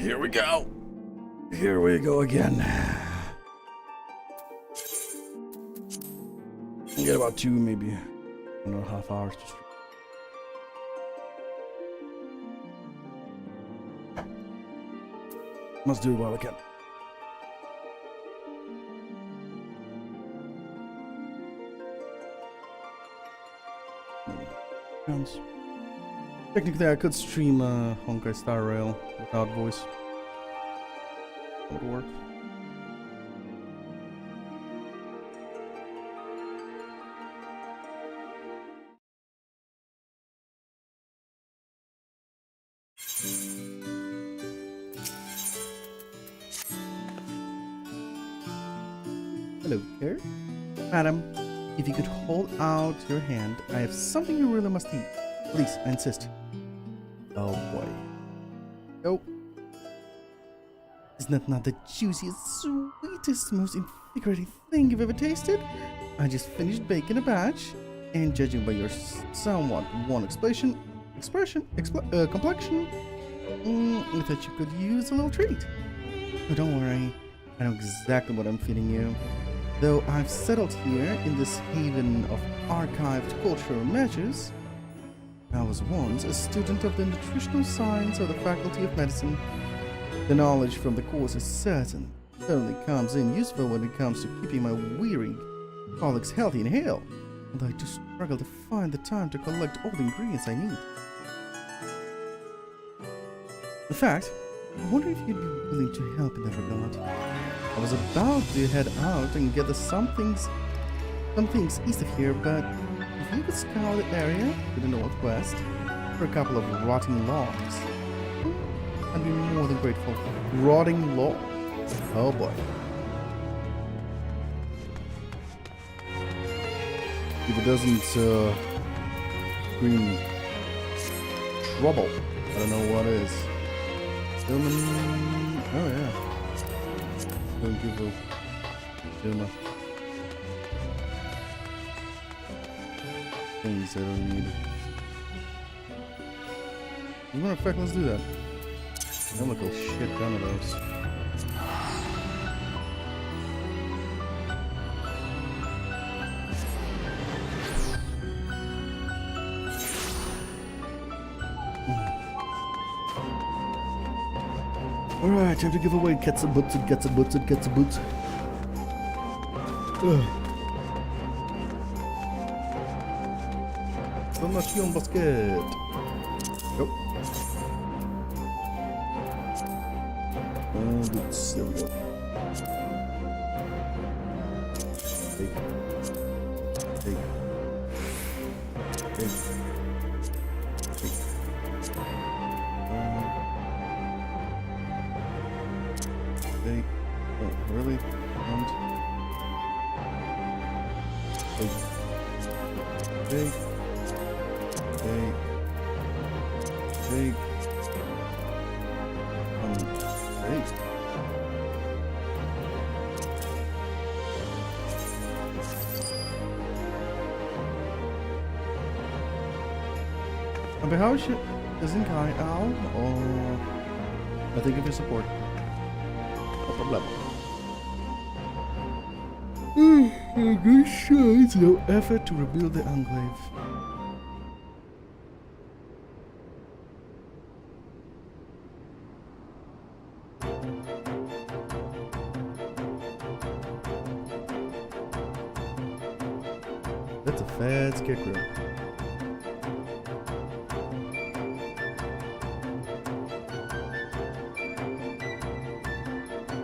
Here we go. Here we go again. I get about 2, maybe 1.5 hours to stream. Must do it while I can. Technically, I could stream Honkai Star Rail without voice. That would work. Hello there. Madam, if you could hold out your hand, I have something you really must eat. Please, I insist. Oh boy. Oh. Isn't that not the juiciest, sweetest, most invigorating thing you've ever tasted? I just finished baking a batch, and judging by your somewhat worn complexion, I thought you could use a little treat. Oh, don't worry. I know exactly what I'm feeding you. Though I've settled here in this haven of archived cultural measures, I was once a student of the nutritional science of the Faculty of Medicine. The knowledge from the course is certainly comes in useful when it comes to keeping my weary colleagues healthy and hale, although I do struggle to find the time to collect all the ingredients I need. In fact, I wonder if you'd be willing to help in that regard. I was about to head out and get some things east of here, but if you could scour the area to the northwest for a couple of rotting logs, I'd be more than grateful. Rotting logs? Oh boy. If it doesn't scream trouble, I don't know what is. Stillman. Oh yeah. Don't give up. Stillman. Things I don't need. As a matter of fact, let's do that. Chemical shit ton of those. Alright, time to give away cats and boots and cats and boots and cats and boots. Donation basket. Go. And it's there we go. Take. Take. Take. Take. Take. Oh, really? And take. Take. Take. Take. Take. On behalf of Zinkai Owl, or I thank you for your support. No problem. Good shows, no effort to rebuild the enclave. That's a fat scarecrow.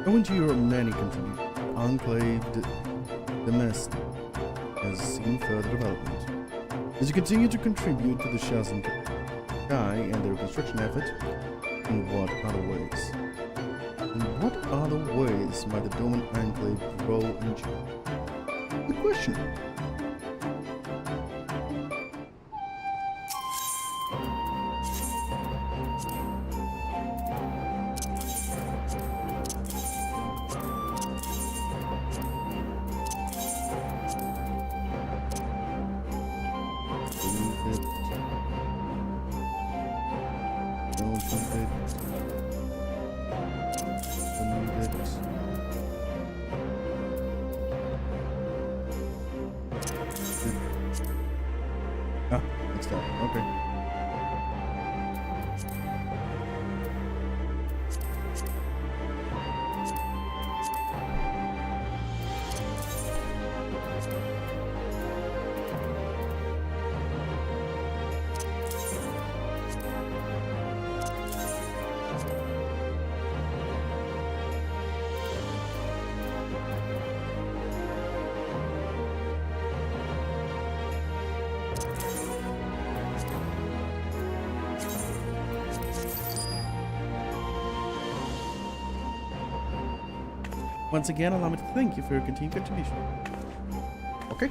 Owing to your many contributions, Enclave the Mist has seen further development. As you continue to contribute to the Shazam Sky and their construction effort, in what other ways? In what other ways might the Doman Enclave grow and change? Good question. Ah, that's that. Okay. Once again, allow me to thank you for your continued contribution. Okay.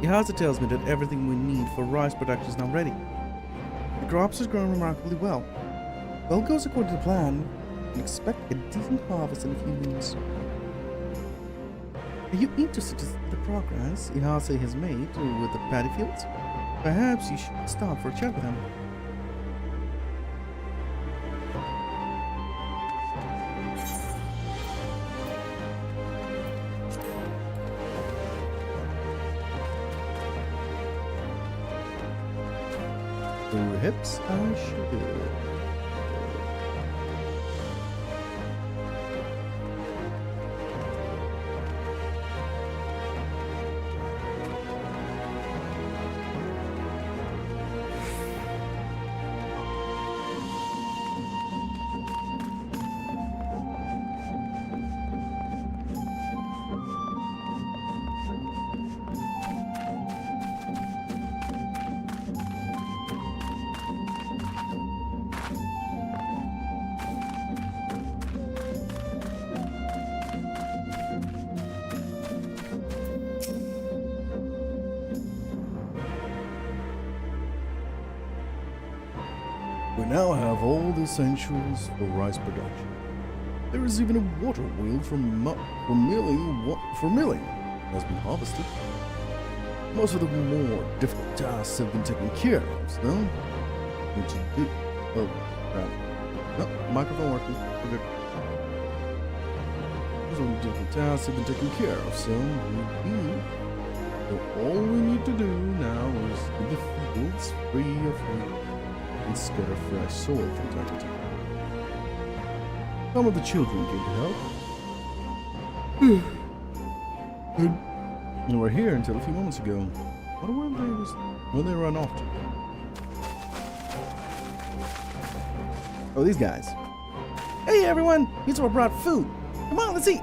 Yahaza tells me that everything we need for rice production is now ready. The crops are growing remarkably well. If all goes according to plan, we can expect a decent harvest in a few weeks. Are you interested to see the progress Yahaza has made with the paddy fields? Perhaps you should stop for a chat with him. Perhaps I should. We now have all the essentials for rice production. There is even a water wheel for milling has been harvested. Most of the more difficult tasks have been taken care of, so what to do? Oh, crap. No, microphone working. We're good. Most of the difficult tasks have been taken care of, so all we need to do now is keep the fields free of weeds and scatter fresh soil from time to time. Some of the children came to help. And were here until a few moments ago. Wonder where they run off to. Oh, these guys. Hey everyone! Here's what brought food. Come on, let's eat!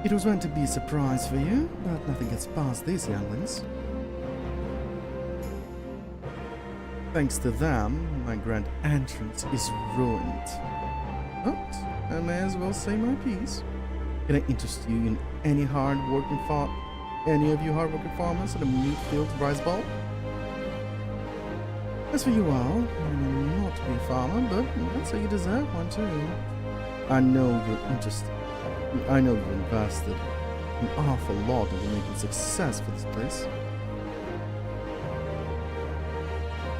It was meant to be a surprise for you, but nothing gets past these younglings. Thanks to them, my grand entrance is ruined. But I may as well say my piece. Can I interest you in any of you hard-working farmers at a meat-filled rice bowl? As for you all, I may not be a farmer, but I'd say you deserve one too. I know you're interested. I know you invested an awful lot into making success for this place.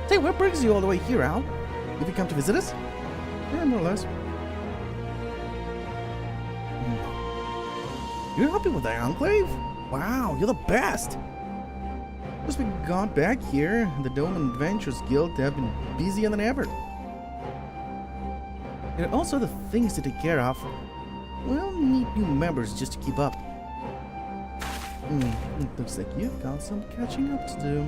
Say, what brings you all the way here, Al? Have you come to visit us? Yeah, more or less. You're helping with the Enclave? Wow, you're the best! Since we got back here, the Dome Adventures Guild have been busier than ever. And also the things to take care of. We'll need new members just to keep up. It looks like you've got some catching up to do.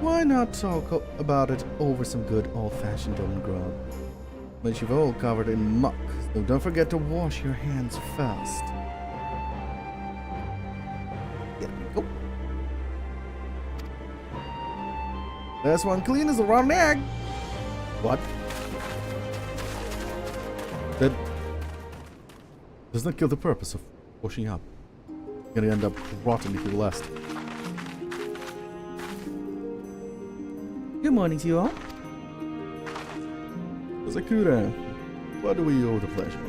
Why not talk about it over some good old-fashioned Dome grub? But you've all covered in muck, so don't forget to wash your hands first. There we go. Last one clean is a rotten egg. What? That does not kill the purpose of washing up. You're gonna end up rotten if you last. Good morning to you all. Sakura, what do we owe the pleasure?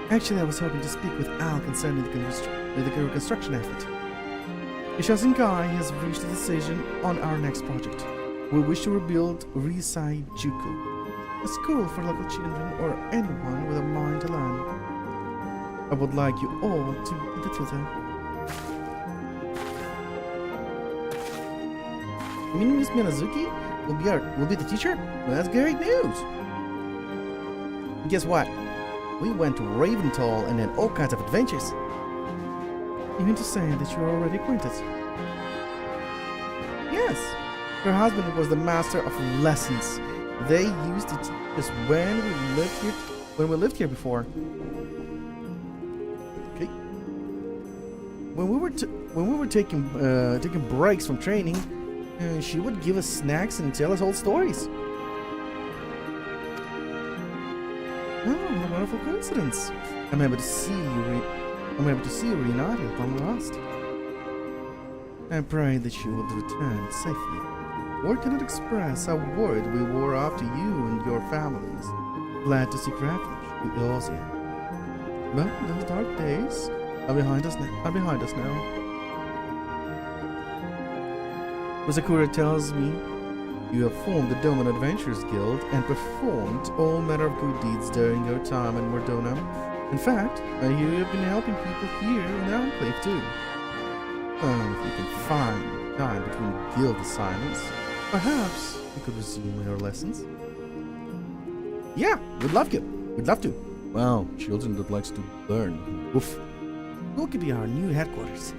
Actually, I was hoping to speak with Al concerning the construction effort. Ishazinkai has reached a decision on our next project. We wish to rebuild Risai Juku, a school for local children or anyone with a mind to learn. I would like you all to be the tutor. You mean Miss Minazuki will be the teacher? Well, that's great news. And guess what? We went to Raventall and had all kinds of adventures. You mean to say that you are already acquainted? Yes. Her husband was the master of lessons. They used to teach us when we lived here before. Okay. When we were taking breaks from training, she would give us snacks and tell us old stories. Oh, what a wonderful coincidence! I'm happy to see you reunited at long last. I pray that you will return safely. Word cannot express how worried we were after you and your families. Glad to seek refuge with Ozia. But those dark days are behind us now. Rosakura tells me you have formed the Doman Adventurers Guild and performed all manner of good deeds during your time in Mordona. In fact, I hear you have been helping people here in the Enclave too. If you can find time between guild assignments, perhaps we could resume our lessons. Yeah, we'd love to. Wow, children that likes to learn. Oof. What could be our new headquarters?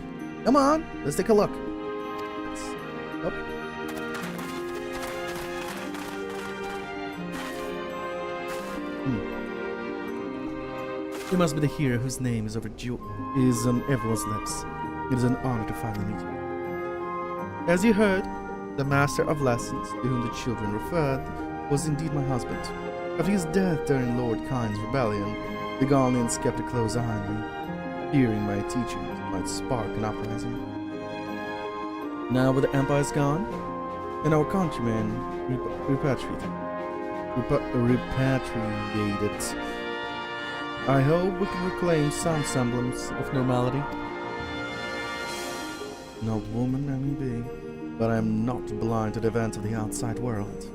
Come on, let's take a look. Up. You must be the hero whose name is on everyone's lips. It is an honor to finally meet you. As you heard, the master of lessons to whom the children referred was indeed my husband. After his death during Lord Kine's rebellion, the Ghanaians kept a close eye on me, fearing my teachings might spark an uprising. Now that the empire's gone, and our countrymen repatriated, I hope we can reclaim some semblance of normality. An old woman I may be, but I am not blind to the events of the outside world.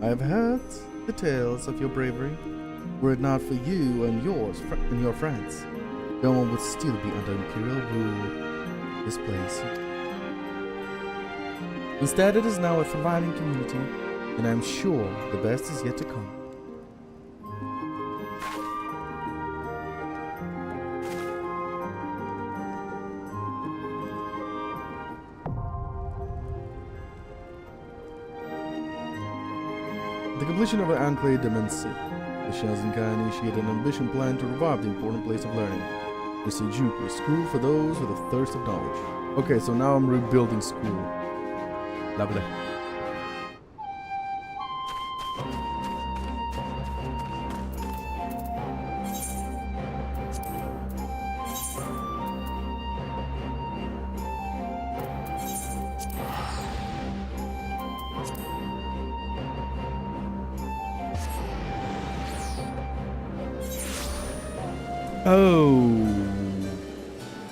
I have heard the tales of your bravery. Were it not for you and your friends, no one would still be under imperial rule this place. Instead, it is now a thriving community, and I am sure the best is yet to come. The completion of the Enclave Demency, the Shazinkai initiated an ambitious plan to revive the important place of learning, the Seijuku, school for those with a thirst of knowledge. Okay, so now I'm rebuilding school. Lovely. Oh,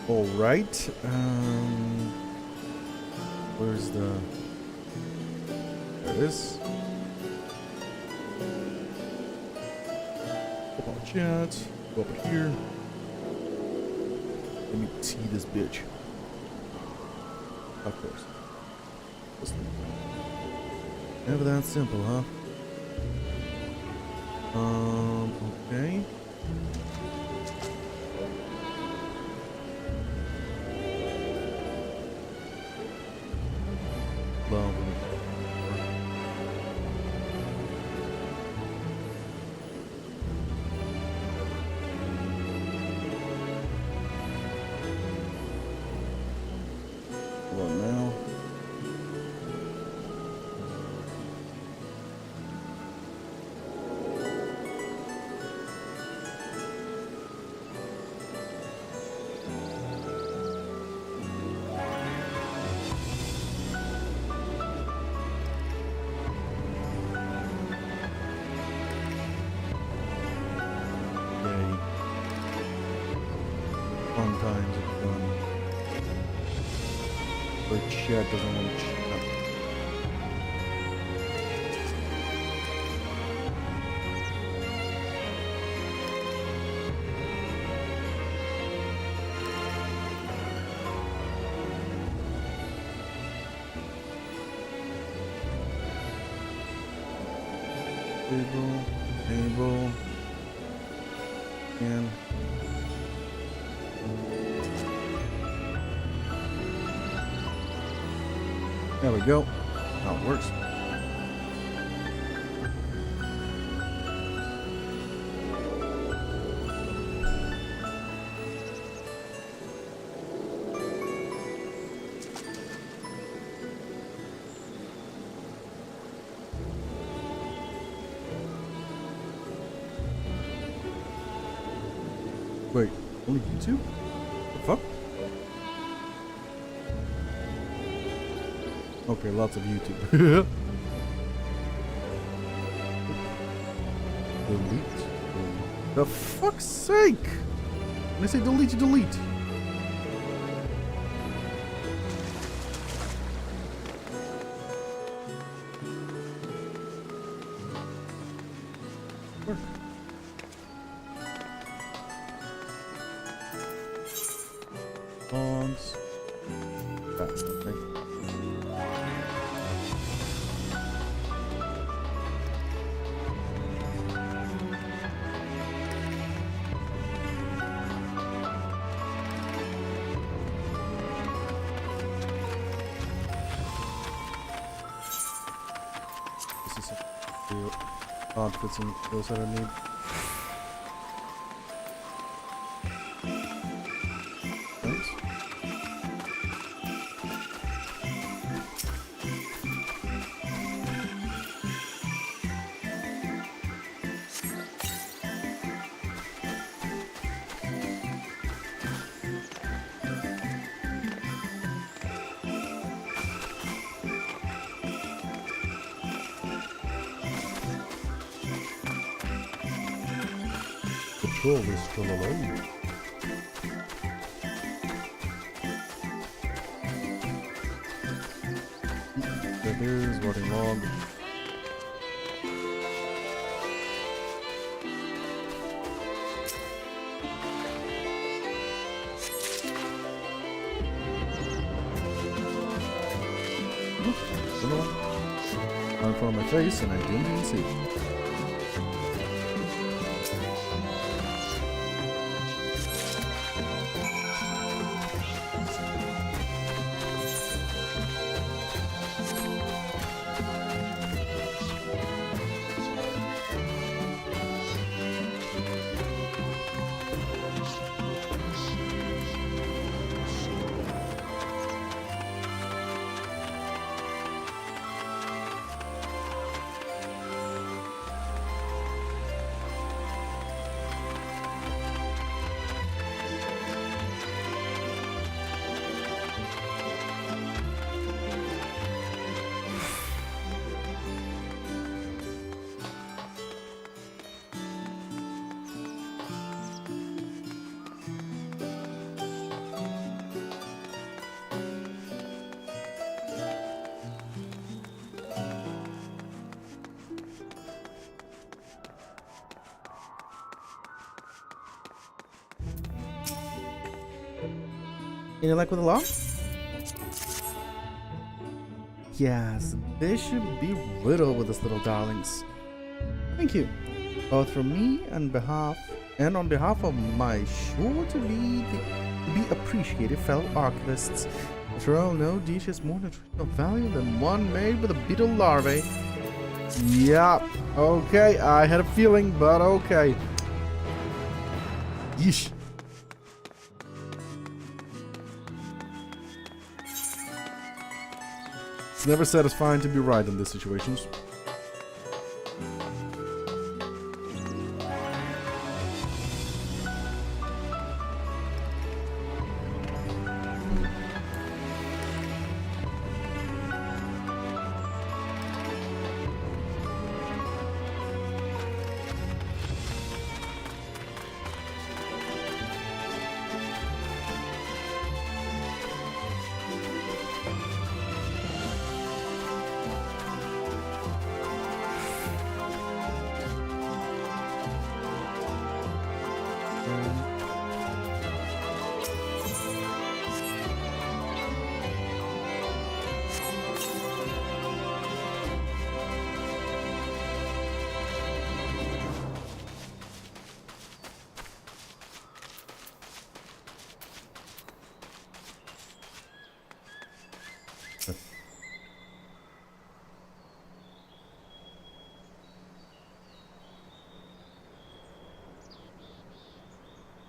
all right. Where's the? There it is. Go on, chat. Go up here. Let me tee this bitch. Of course. Never that simple, huh? Okay. Well, now. Fun times of fun. But chat doesn't want to chat. Table, and there we go. How it works. Wait, only YouTube? The fuck? Okay, lots of YouTube. Delete. The fuck's sake! When I say delete, you delete. Work. Logs. That's okay. This is outfits and those that I need. Control is still alone. That is running log. I'm in front of my face and I didn't even see it. Any luck with the law? Yes, they should be riddled with these little darlings. Thank you, both from me and on behalf of my sure to be appreciated fellow archivists. After all, no dish is more nutritional value than one made with a beetle larvae. Yup. Okay, I had a feeling, but okay. Yeesh. It's never satisfying to be right in these situations.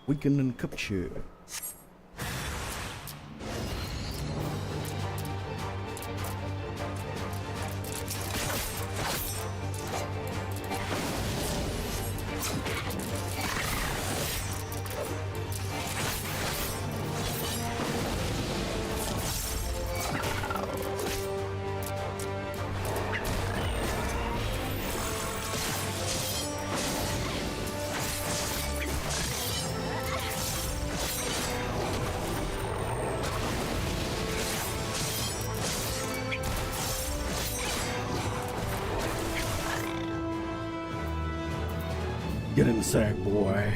Weekend and capture. Get in the sack, boy.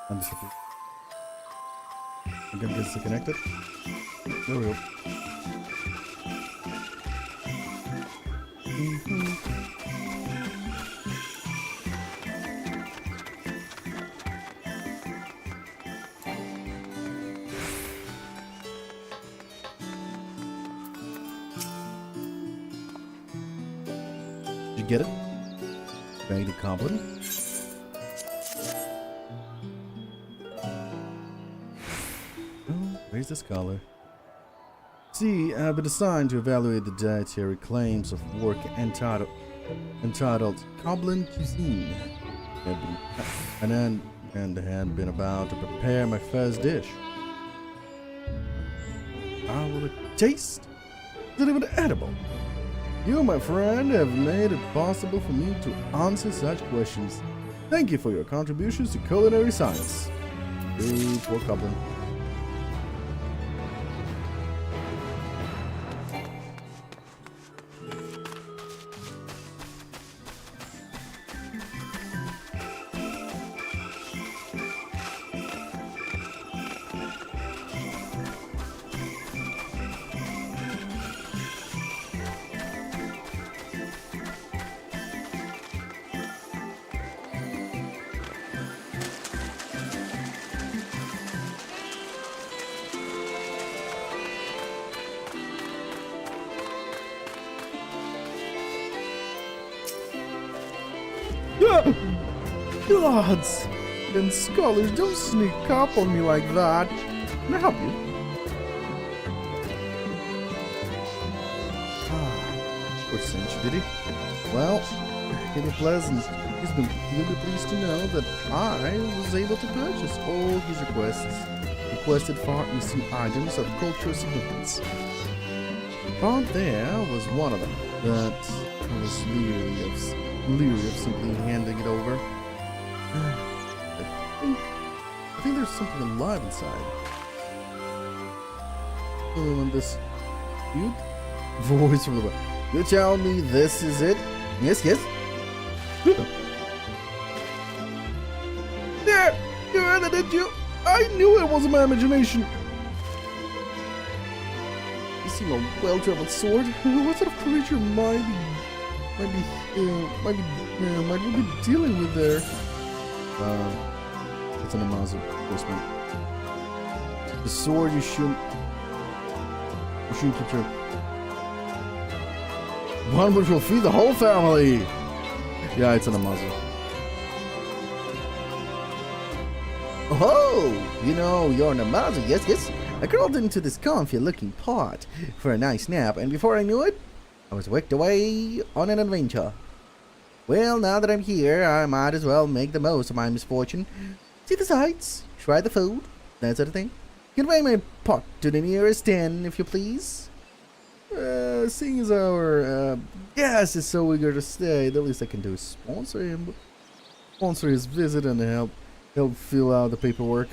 I'm gonna get disconnected. There we go. Did you get it? Bag the goblin. Where's the scholar? See, I've been assigned to evaluate the dietary claims of work entitled Goblin Cuisine. And had been about to prepare my first dish. How will it taste? Is it even edible? You, my friend, have made it possible for me to answer such questions. Thank you for your contributions to culinary science. Hey, poor goblin. Gods! Then scholars, don't sneak up on me like that. Can I help you? Poor cinch, did he? Well, it'll be pleasant. He'll be pleased to know that I was able to purchase all his requested far eastern items of cultural significance. But there was one of them that I was leery of simply handing it over. I think there's something alive inside. Oh, and this cute voice from the back. You tell me this is it? Yes, yes. There! You heard it, didn't you? I knew it wasn't my imagination. You seem a well-traveled sword. What sort of creature might we be dealing with there? It's an Amazo postman. The sword you shouldn't keep track. One which will feed the whole family. Yeah, it's an Amazo. Oh, you know, you're an Amazo. Yes, yes. I crawled into this comfy-looking pot for a nice nap, and before I knew it, I was whisked away on an adventure. Well, now that I'm here, I might as well make the most of my misfortune. See the sights, try the food, that sort of thing. Convey my pot to the nearest inn, if you please. Seeing as our guest is so eager to stay, the least I can do is sponsor his visit and help fill out the paperwork.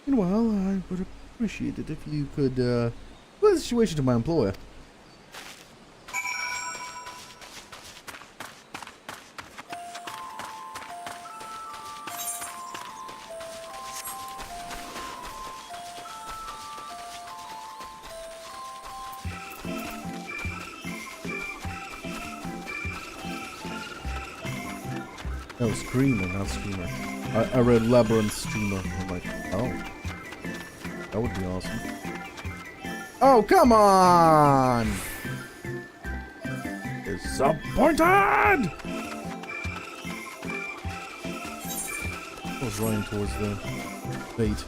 Meanwhile, I would appreciate it if you could put the situation to my employer. No, screamer, not streamer. I read labyrinth streamer. I'm like, oh, that would be awesome. Oh, come on! Disappointed! I was running towards the bait.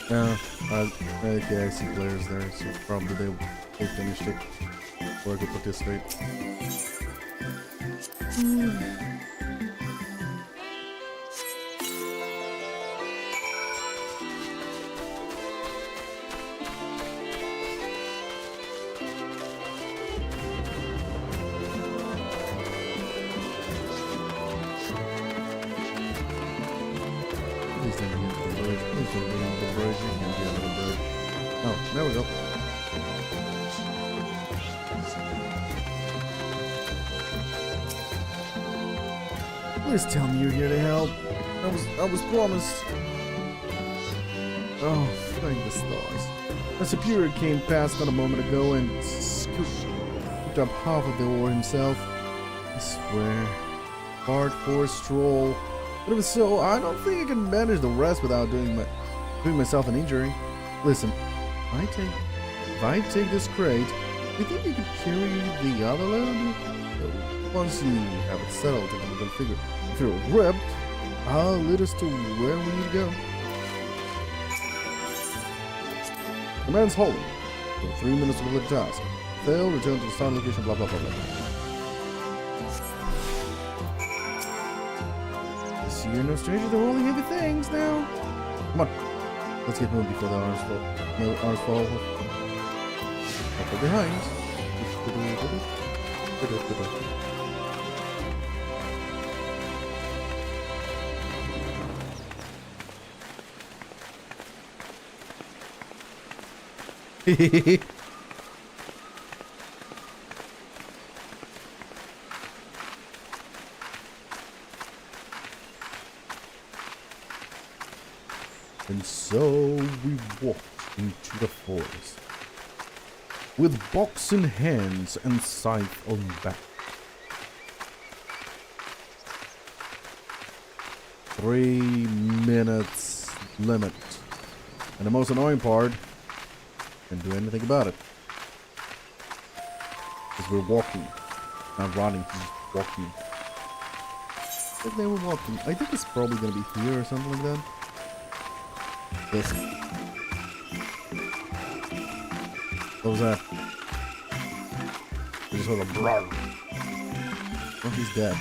Okay, I see players there, so probably they finished it. Or I could participate. Please don't be into the bridge. Please don't be into the bridge. You can't be under the bridge. Oh, there we go. Please tell me you're here to help. I was promised. Oh, thank the stars. A superior came past not a moment ago and scooped up half of the ore himself. I swear. Hardcore stroll. But if so, I don't think I can manage the rest without doing myself an injury. Listen, if I take this crate, do you think you could carry the other load? Once you have it settled and we can figure if you're ripped, I'll lead us to where we need to go. Command's holding. For 3 minutes to complete the task. Fail, return to the start location, blah blah blah blah. You're no stranger to holding heavy things now. Come on. Let's get moving before the arms fall. No, arms fall. Up from behind. Hehehe. And so we walked into the forest, with box in hands and scythe on back. 3 minutes limit. And the most annoying part, can't do anything about it. Because we're walking, not running, just walking. I think they were walking. I think it's probably going to be here or something like that. Yes. What was that? I just heard a brrr. Oh, he's dead.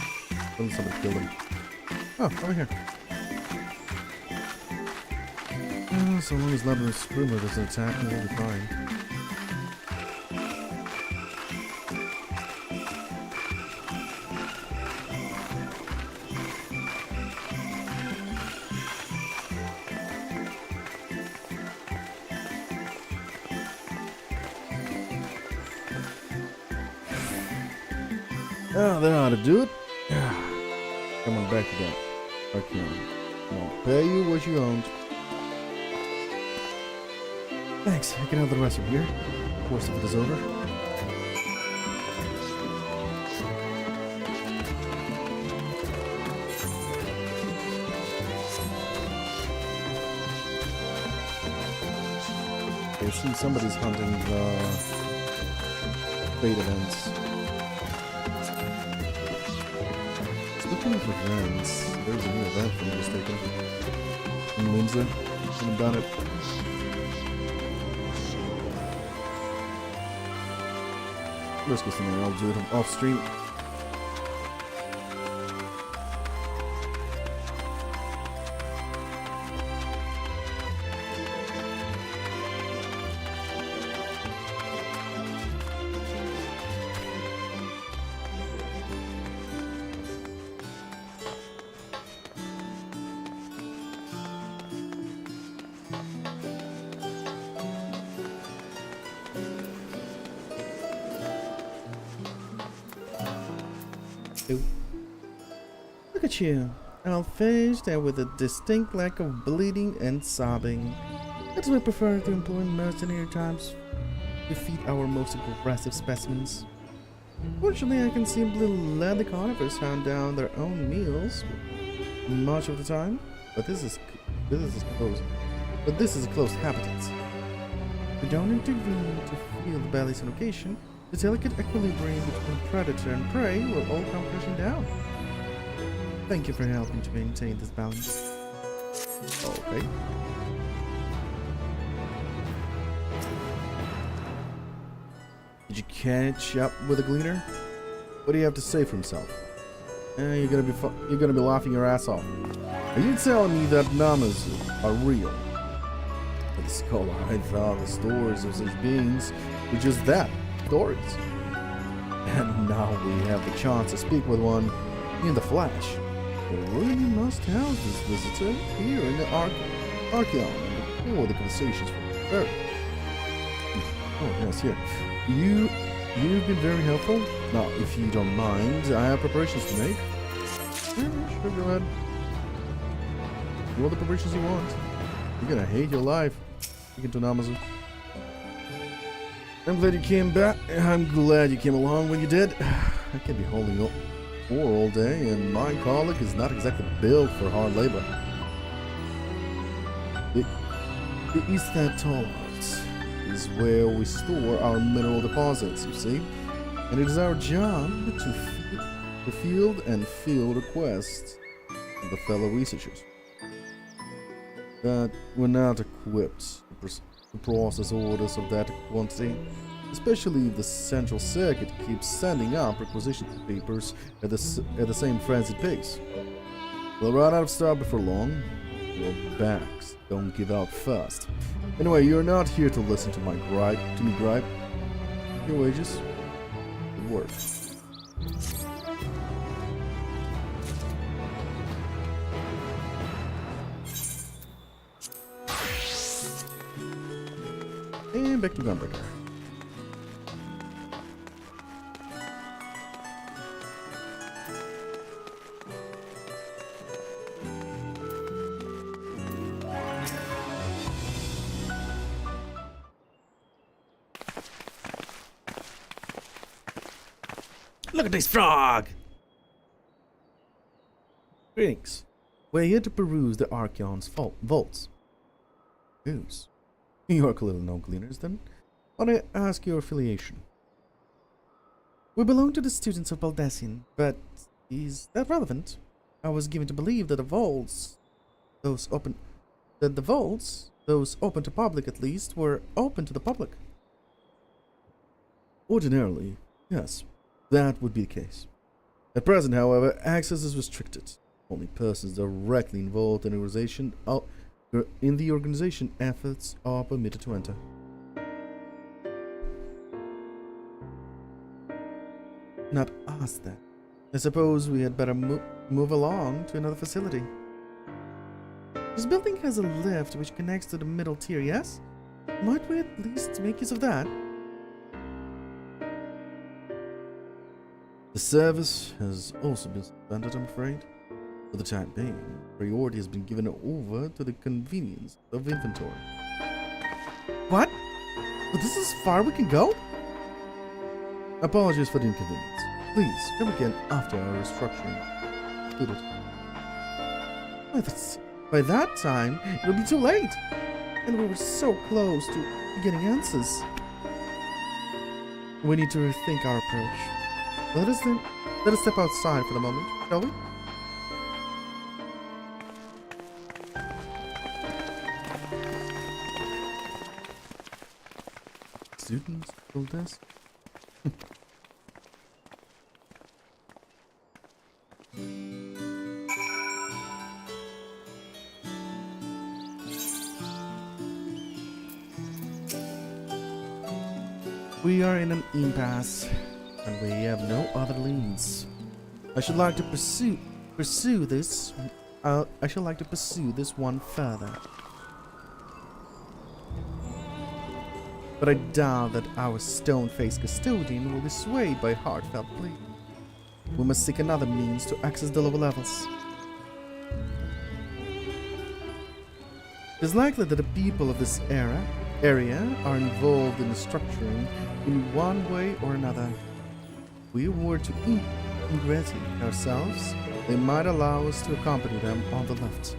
Oh, somebody killed him. Oh, over here. So long as Labyrinth Screamer doesn't attack me, we'll be fine. Oh, they know how to do it. Come on, back to that. Okay. I'll pay you what you owned. Thanks. I can have the rest from here. Of course, if it is over. Okay, I see somebody's hunting the fate events. Looking for events. There's a new event if I'm not mistaken. In Windsor. Haven't done it. Let's get something. I'll do it off stream. Look at you, all finished and with a distinct lack of bleeding and sobbing. That's why we prefer to employ mercenary types to feed our most aggressive specimens. Fortunately, I can simply let the carnivores hand down their own meals much of the time, but this is close. But this is a closed habitat. We don't intervene to feel the belly's location. The delicate equilibrium between predator and prey will all come crashing down. Thank you for helping to maintain this balance. Okay. Did you catch up with the gleaner? What do you have to say for himself? You're gonna be laughing your ass off. Are you telling me that namas are real? At the scholar, I thought the stories of such beings were just that, stories. And now we have the chance to speak with one in the flesh. We really must house this visitor here in the Archeon before the conversations from the Oh yes, here. You've been very helpful. Now, if you don't mind, I have preparations to make. Yeah, sure, go ahead. Do all the preparations you want. You're gonna hate your life. Speaking to an Amazon. I'm glad you came back. I'm glad you came along when you did. I can't be holding up all day, and my colleague is not exactly built for hard labor. The East Tall is where we store our mineral deposits, you see, and it is our job to field requests from the fellow researchers. But we're not equipped to process orders of that quantity, especially if the central circuit keeps sending out requisition papers at the same frenzied pace. We'll run out of stock before long. Your backs don't give out fast. Anyway, you're not here to listen to me gripe. Your wages, good work. And back to Gunbreaker. Look at this frog! Greetings. We're here to peruse the Archeon's vaults. Whose? New York little known gleaners, then. Want to ask your affiliation? We belong to the students of Baldessian, but is that relevant? I was given to believe that those open to public at least, were open to the public. Ordinarily, yes. That would be the case. At present, however, access is restricted. Only persons directly involved in the organization efforts are permitted to enter. Not us, then. I suppose we had better move along to another facility. This building has a lift which connects to the middle tier, yes? Might we at least make use of that? The service has also been suspended, I'm afraid. For the time being, priority has been given over to the convenience of inventory. What? But this is as far we can go? Apologies for the inconvenience. Please, come again after our restructuring. Included. By that time, it'll be too late. And we were so close to getting answers. We need to rethink our approach. Let us step outside for the moment, shall we? Students told us. We are in an impasse, and we have no other leads. I should like to pursue this. I should like to pursue this one further. But I doubt that our stone-faced custodian will be swayed by heartfelt plea. We must seek another means to access the lower levels. It is likely that the people of this area are involved in the structuring in one way or another. we were to ingratiate ourselves, they might allow us to accompany them on the left.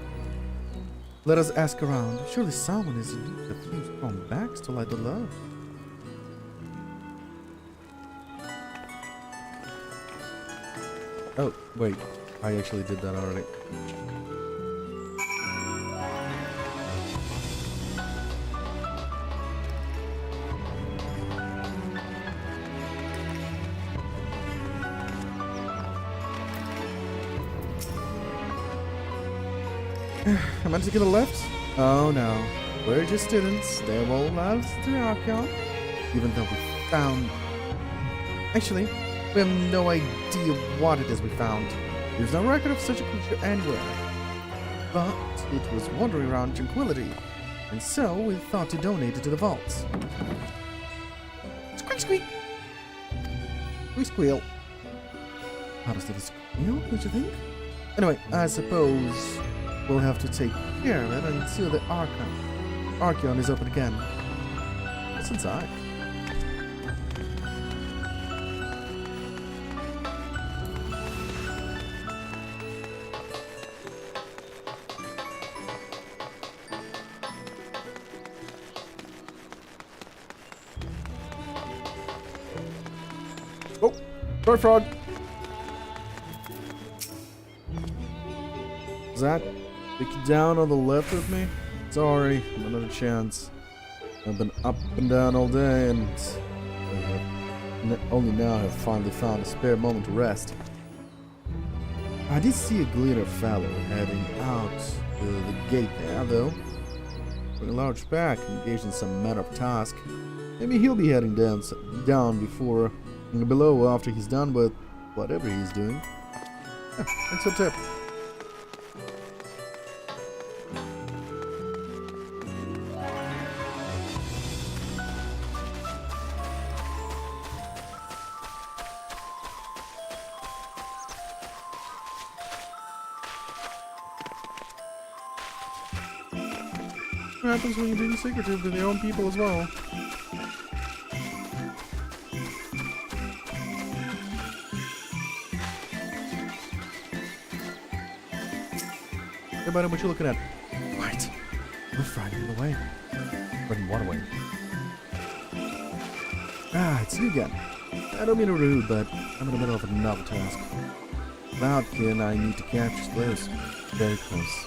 Let us ask around. Surely someone is in need of a few strong backs to light the love. Oh, wait. I actually did that already. Am I to get a left? Oh no. We're just students. They will love the Archeon. Even though we found... Actually, we have no idea what it is we found. There's no record of such a creature anywhere. But it was wandering around tranquility. And so we thought to donate it to the vaults. Squeak squeak! We squeal. How does that squeal, don't you think? Anyway, I suppose we'll have to take care of it until the Archeon is open again. What's inside? Oh, bird frog. Is that? Pick you down on the left with me? Sorry, another chance. I've been up and down all day and only now have finally found a spare moment to rest. I did see a glitter fellow heading out the gate there, though. With a large pack, engaged in some matter of task. Maybe he'll be heading down before and below after he's done with whatever he's doing. Yeah, thanks for the tip. What happens when you're being secretive to their own people as well? Hey buddy, what you looking at? Right. We're frightening the way. Running what away? Ah, it's you again. I don't mean to be rude, but I'm in the middle of another task. Falcon, I need to capture close. Very close.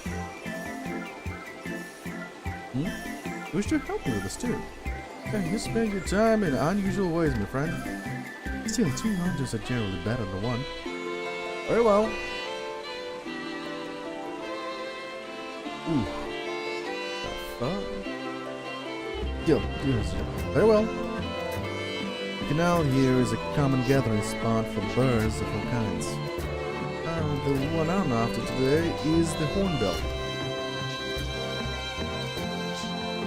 You wish to help me with this too. Yeah, you spend your time in unusual ways, my friend. Still, 2 hunters are generally better than 1. Very well. Ooh. The fuck? Still, very well. The canal here is a common gathering spot for birds of all kinds. The one I'm after today is the hornbill.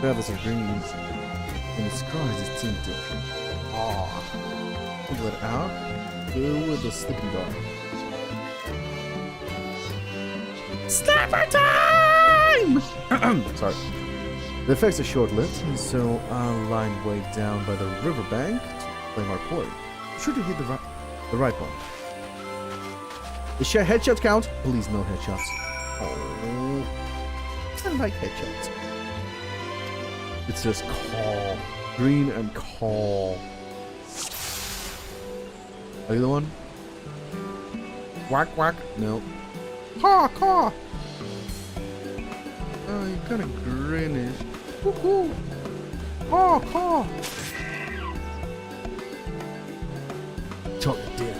Feathers are green, and its cry is distinctive. Pull it out, go with the sleeping dog. Snapper time! Sorry. The effects are short-lived, and so I'll line way down by the riverbank to play my quarry. Be sure to hit the right one. The headshots count? Please, no headshots. Oh, I like headshots. It's just call. Green and call. Are you the one? Quack, quack. No. Caw, caw. Oh, you're kind of greenish. Woohoo. Caw, caw. Chop it down.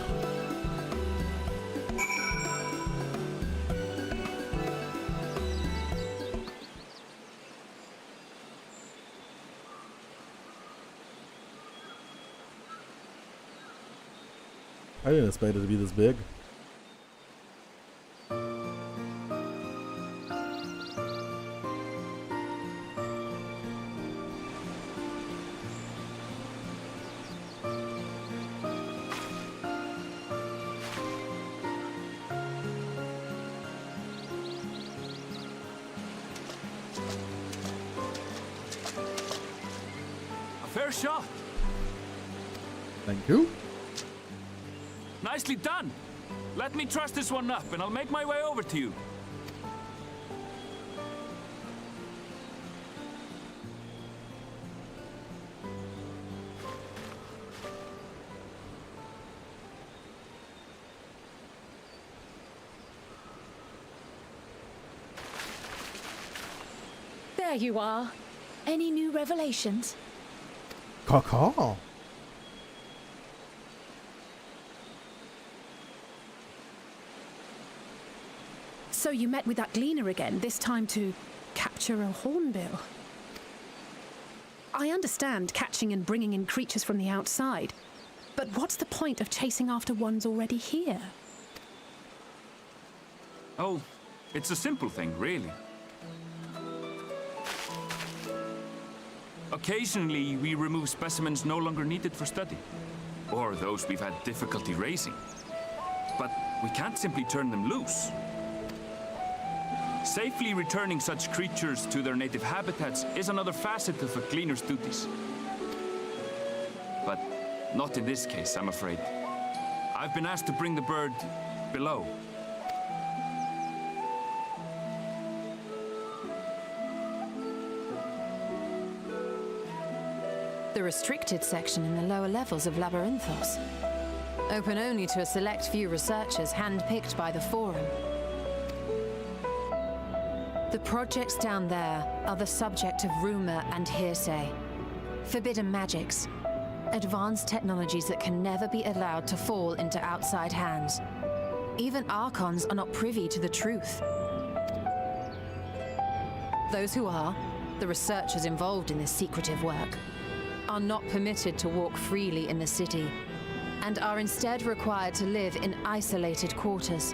I didn't expect it to be this big. A fair shot. Thank you. Nicely done. Let me truss this one up, and I'll make my way over to you. There you are. Any new revelations? Caw. So you met with that gleaner again, this time to capture a hornbill. I understand catching and bringing in creatures from the outside, but what's the point of chasing after ones already here? Oh, it's a simple thing, really. Occasionally, we remove specimens no longer needed for study, or those we've had difficulty raising. But we can't simply turn them loose. Safely returning such creatures to their native habitats is another facet of a cleaner's duties. But not in this case, I'm afraid. I've been asked to bring the bird below. The restricted section in the lower levels of Labyrinthos. Open only to a select few researchers handpicked by the Forum. The projects down there are the subject of rumor and hearsay. Forbidden magics. Advanced technologies that can never be allowed to fall into outside hands. Even Archons are not privy to the truth. Those who are, the researchers involved in this secretive work, are not permitted to walk freely in the city, and are instead required to live in isolated quarters.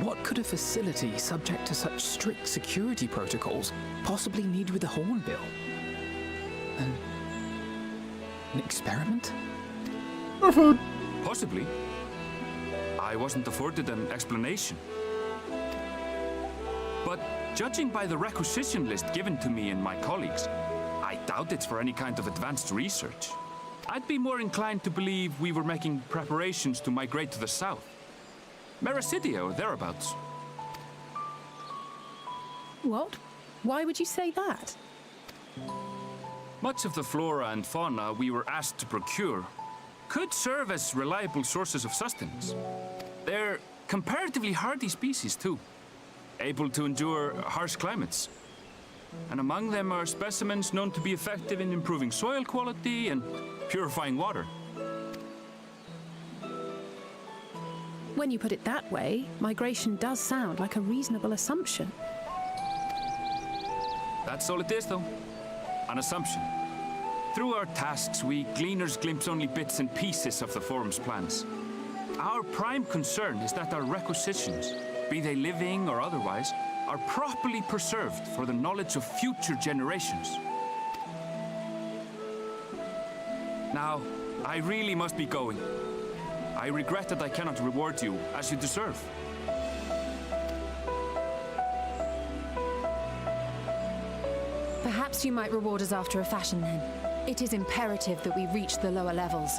What could a facility subject to such strict security protocols possibly need with a hornbill? An experiment? More food. Possibly. I wasn't afforded an explanation. But judging by the requisition list given to me and my colleagues, I doubt it's for any kind of advanced research. I'd be more inclined to believe we were making preparations to migrate to the south. Mericidia or thereabouts. What? Why would you say that? Much of the flora and fauna we were asked to procure could serve as reliable sources of sustenance. They're comparatively hardy species, too, able to endure harsh climates. And among them are specimens known to be effective in improving soil quality and purifying water. When you put it that way, migration does sound like a reasonable assumption. That's all it is, though. An assumption. Through our tasks, we gleaners glimpse only bits and pieces of the Forum's plans. Our prime concern is that our requisitions, be they living or otherwise, are properly preserved for the knowledge of future generations. Now, I really must be going. I regret that I cannot reward you as you deserve. Perhaps you might reward us after a fashion then. It is imperative that we reach the lower levels.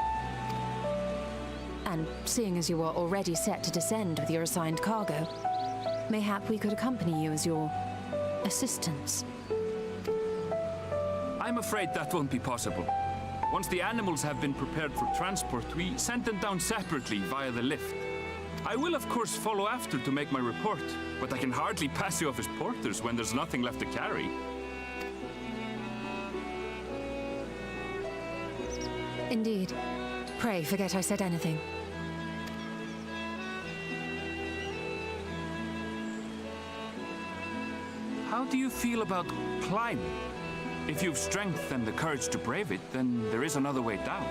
And seeing as you are already set to descend with your assigned cargo, mayhap we could accompany you as your assistants. I'm afraid that won't be possible. Once the animals have been prepared for transport, we send them down separately via the lift. I will, of course, follow after to make my report, but I can hardly pass you off as porters when there's nothing left to carry. Indeed. Pray forget I said anything. How do you feel about climbing? If you've strength and the courage to brave it, then there is another way down.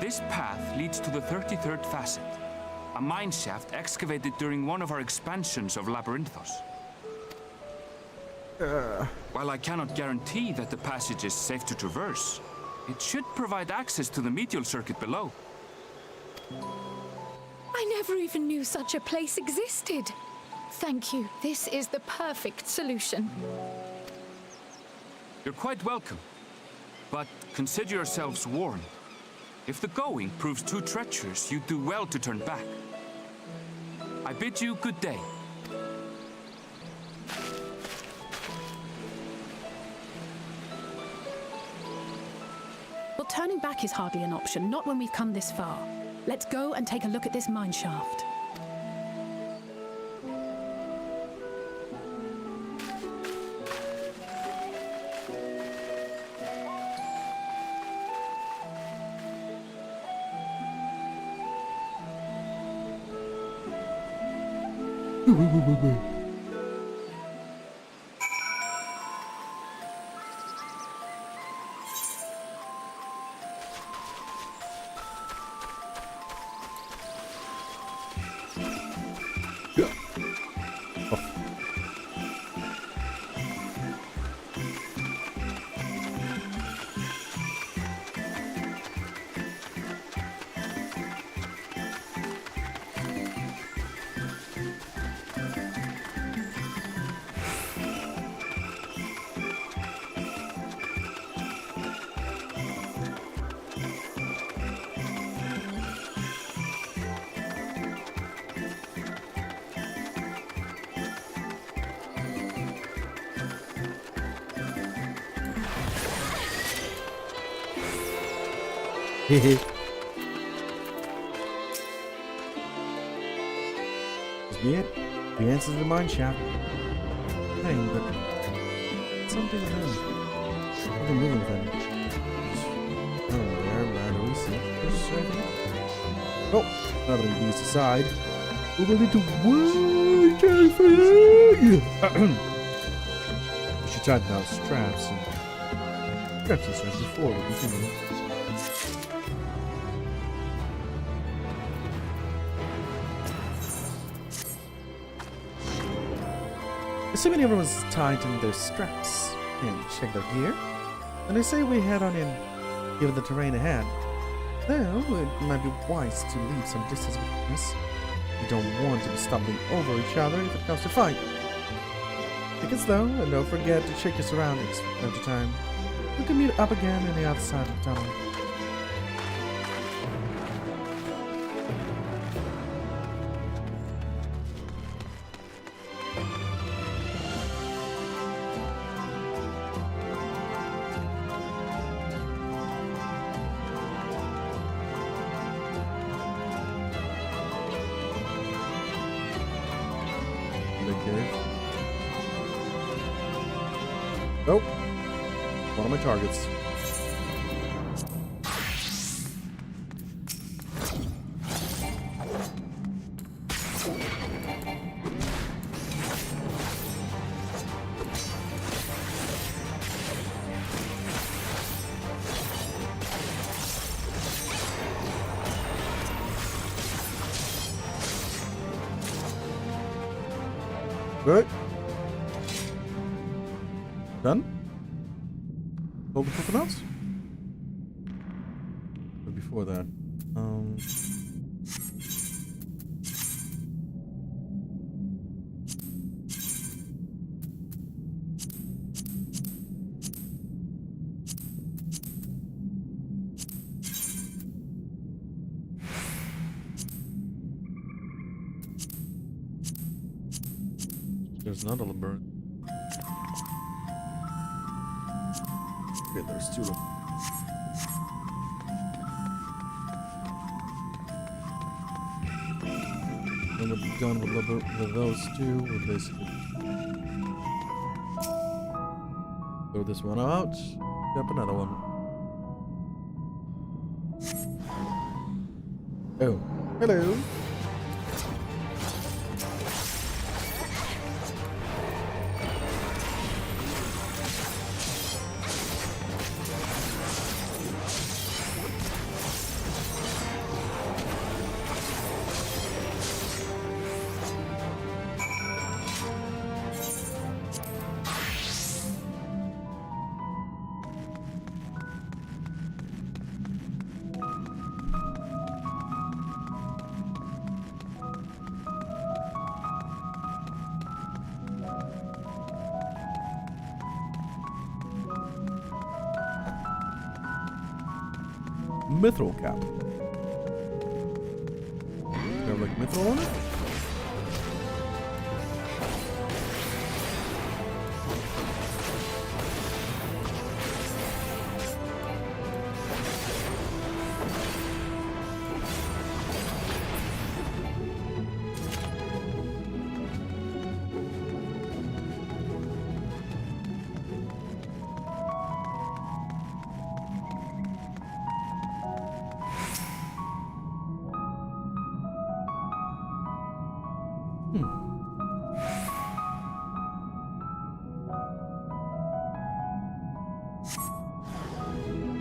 This path leads to the 33rd facet, a mine shaft excavated during one of our expansions of Labyrinthos. While I cannot guarantee that the passage is safe to traverse, it should provide access to the medial circuit below. I never even knew such a place existed. Thank you. This is the perfect solution. You're quite welcome. But consider yourselves warned. If the going proves too treacherous, you do well to turn back. I bid you good day. Well, turning back is hardly an option, not when we've come this far. Let's go and take a look at this mine shaft. Hehe. The answer to the mine shaft. Thing, but something something moving with it. Oh, there, batteries. Oh, another one used aside. We're going to work we should tighten our straps and grab some straps before we continue. Assuming everyone's tightened their straps and check their gear, and I say we head on in, given the terrain ahead. Though it might be wise to leave some distance between us. We don't want to be stumbling over each other if it comes to fight. Take it slow, and don't forget to check your surroundings from time to time. We can meet up again on the other side of the tunnel. Nope. One of my targets. Good. Done? Hold the something else? But before that, there's not a labyrinth. Okay, there's two of them. When we're done with those two, we're basically throw this one out, pick up another one. Oh, hello. mithril cap. They have like mithril on it?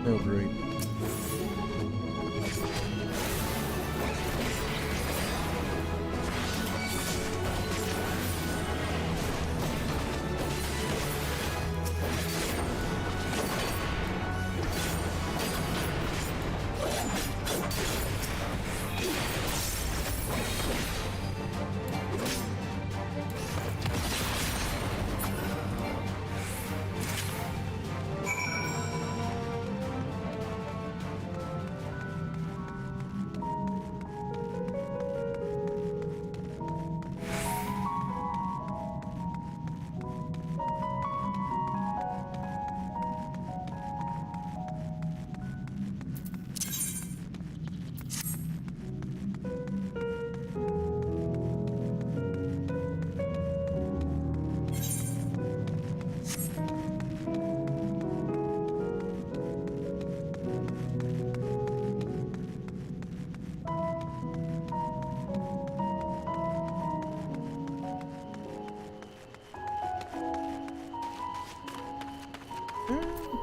Oh, great.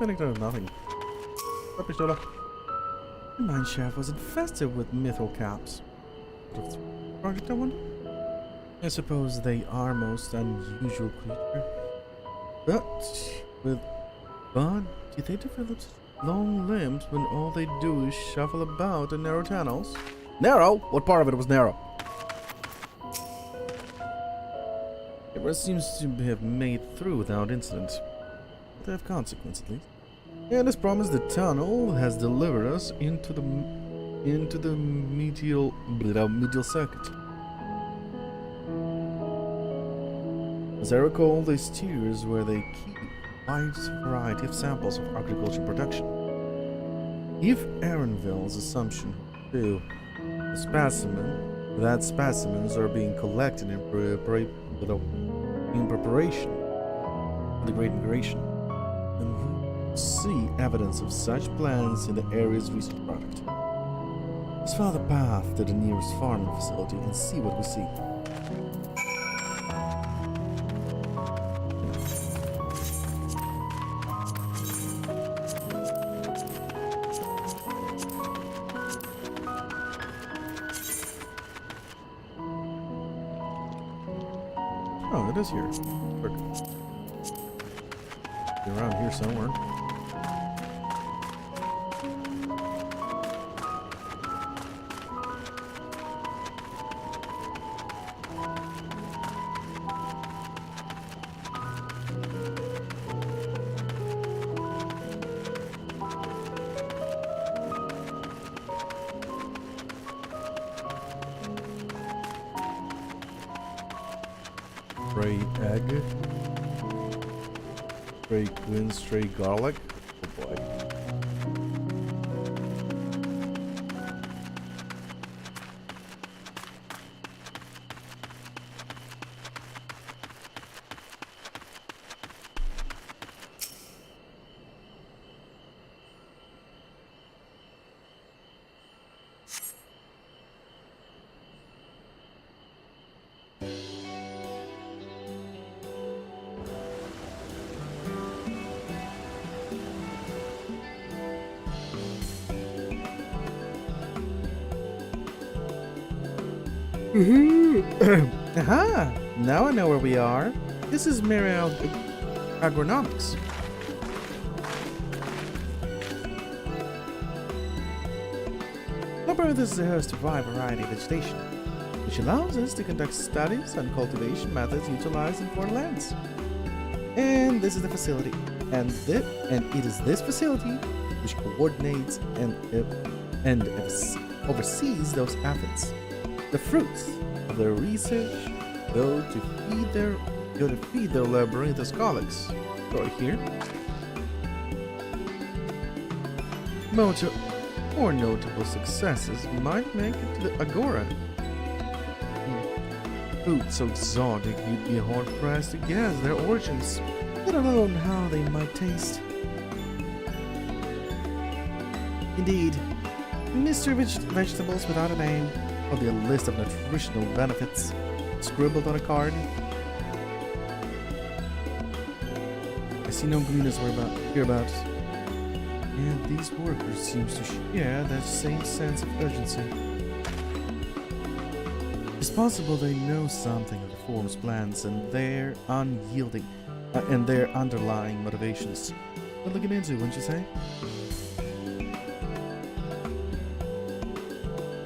Panic out of nothing. Up pistola. The mine shaft was infested with mithril caps. Project, I wonder? I suppose they are most unusual creature. But did they develop such long limbs when all they do is shuffle about in narrow tunnels? Narrow? What part of it was narrow? It seems to have made through without incident. They have consequence at least. And as promised, the tunnel has delivered us into the medial circuit. As I recall, these tiers where they keep a wide variety of samples of agriculture production. If Aaronville's assumption is true, that specimens are being collected in preparation for the Great Migration. And we see evidence of such plans in the area's recent product. Let's follow the path to the nearest farming facility and see what we see. Oh, it is here. Perfect. Around here somewhere. Stray egg. Stray queen, stray garlic. Oh boy. Aha! Now I know where we are. This is Mariel Agronomics. Labyrinth has a wide variety of vegetation, which allows us to conduct studies on cultivation methods utilized in foreign lands. And this is the facility. And it is this facility which coordinates and oversees those efforts. The fruits of their research go to feed their labyrinthus colleagues. Right here. More notable successes might make it to the Agora. Food so exotic you'd be hard-pressed to guess their origins, let alone how they might taste. Indeed, mystery vegetables without a name, or the list of nutritional benefits scribbled on a card. I see no greenness hereabouts. And these workers seem to share that same sense of urgency. It's possible they know something of the Forum's plans and their unyielding and their underlying motivations. What looking into, wouldn't you say?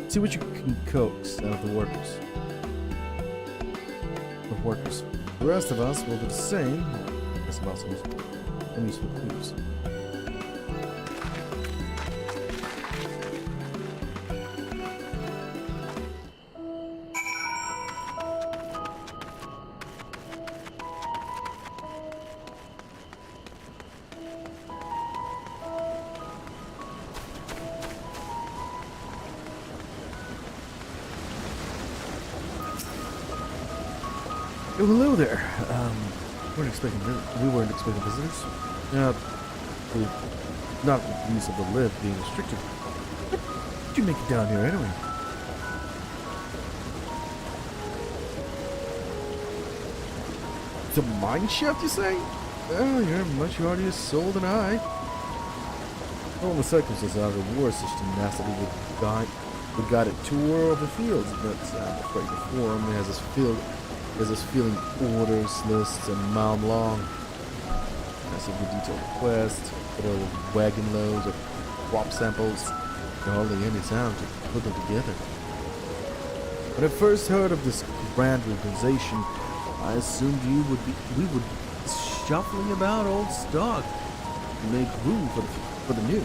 See what you can coax out of the workers. The rest of us will do the same. That's about some useful clues. Oh, hello there. We weren't expecting visitors. Not with the use of the lift being restricted. How did you make it down here anyway? The mine shaft, you say? Well, you're a much hardier soul than I. All the circumstances are the worst such tenacity would guide a tour of the fields, but I'm afraid the Forum has us feeling orders, lists, and mile long. Massively detailed requests, wagon loads of crop samples, and hardly any time to put them together. When I first heard of this grand organization, I assumed we would be shuffling about old stock to make room for the new.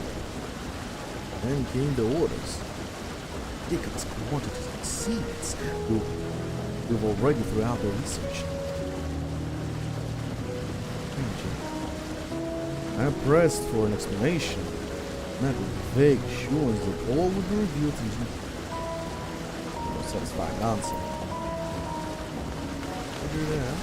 Then came the orders. Ridiculous quantities of seeds we've already throughout the research. I pressed for an explanation, met with vague assurance that all would be revealed to you. No satisfying answer. Roger that.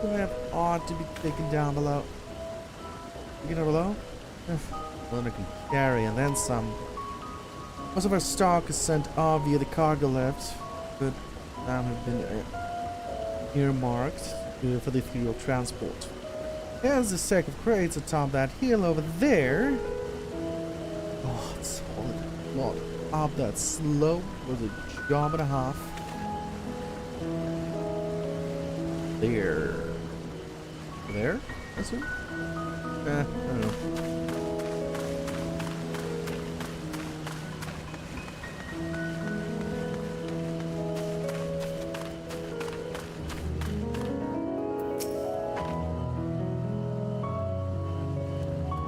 That ought to be taken down below. You know below? One I can carry and then some. Most of our stock is sent off via the cargo lift, but some have been earmarked for the ethereal transport. There's a stack of crates atop that hill over there. Oh, it's solid. Lot up that slope was a job and a half. There? That's it? I don't know.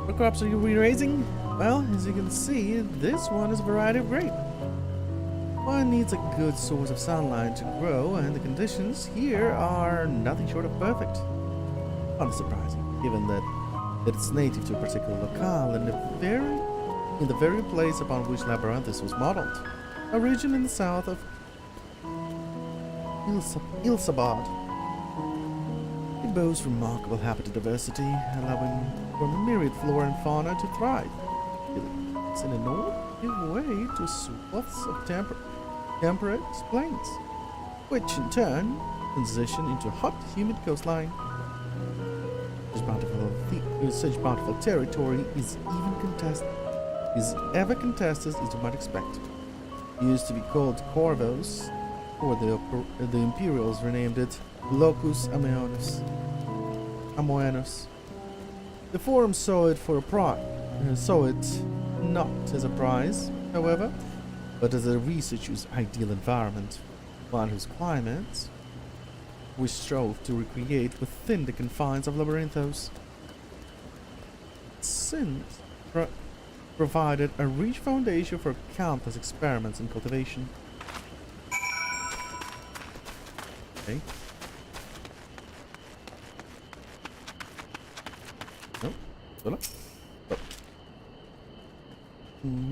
What crops are you raising? Well, as you can see, this one is a variety of grape. One needs a good source of sunlight to grow, and the conditions here are nothing short of perfect. Unsurprising, given that it's native to a particular locale and in the very place upon which Labyrinthus was modeled, a region in the south of Ilsabad. It boasts remarkable habitat diversity, allowing for a myriad flora and fauna to thrive. It's in the north, give way to swaths of temperate plains, which in turn transition into a hot, humid coastline. Such bountiful territory is ever contested as you might expect. It used to be called Corvos, or the Imperials renamed it Locus Amoenus. The Forum saw it for a pride, So it's not a surprise, however, but as a researcher's ideal environment, one whose climate we strove to recreate within the confines of Labyrinthos. Since provided a rich foundation for countless experiments and cultivation. Okay. No, still up. Oh.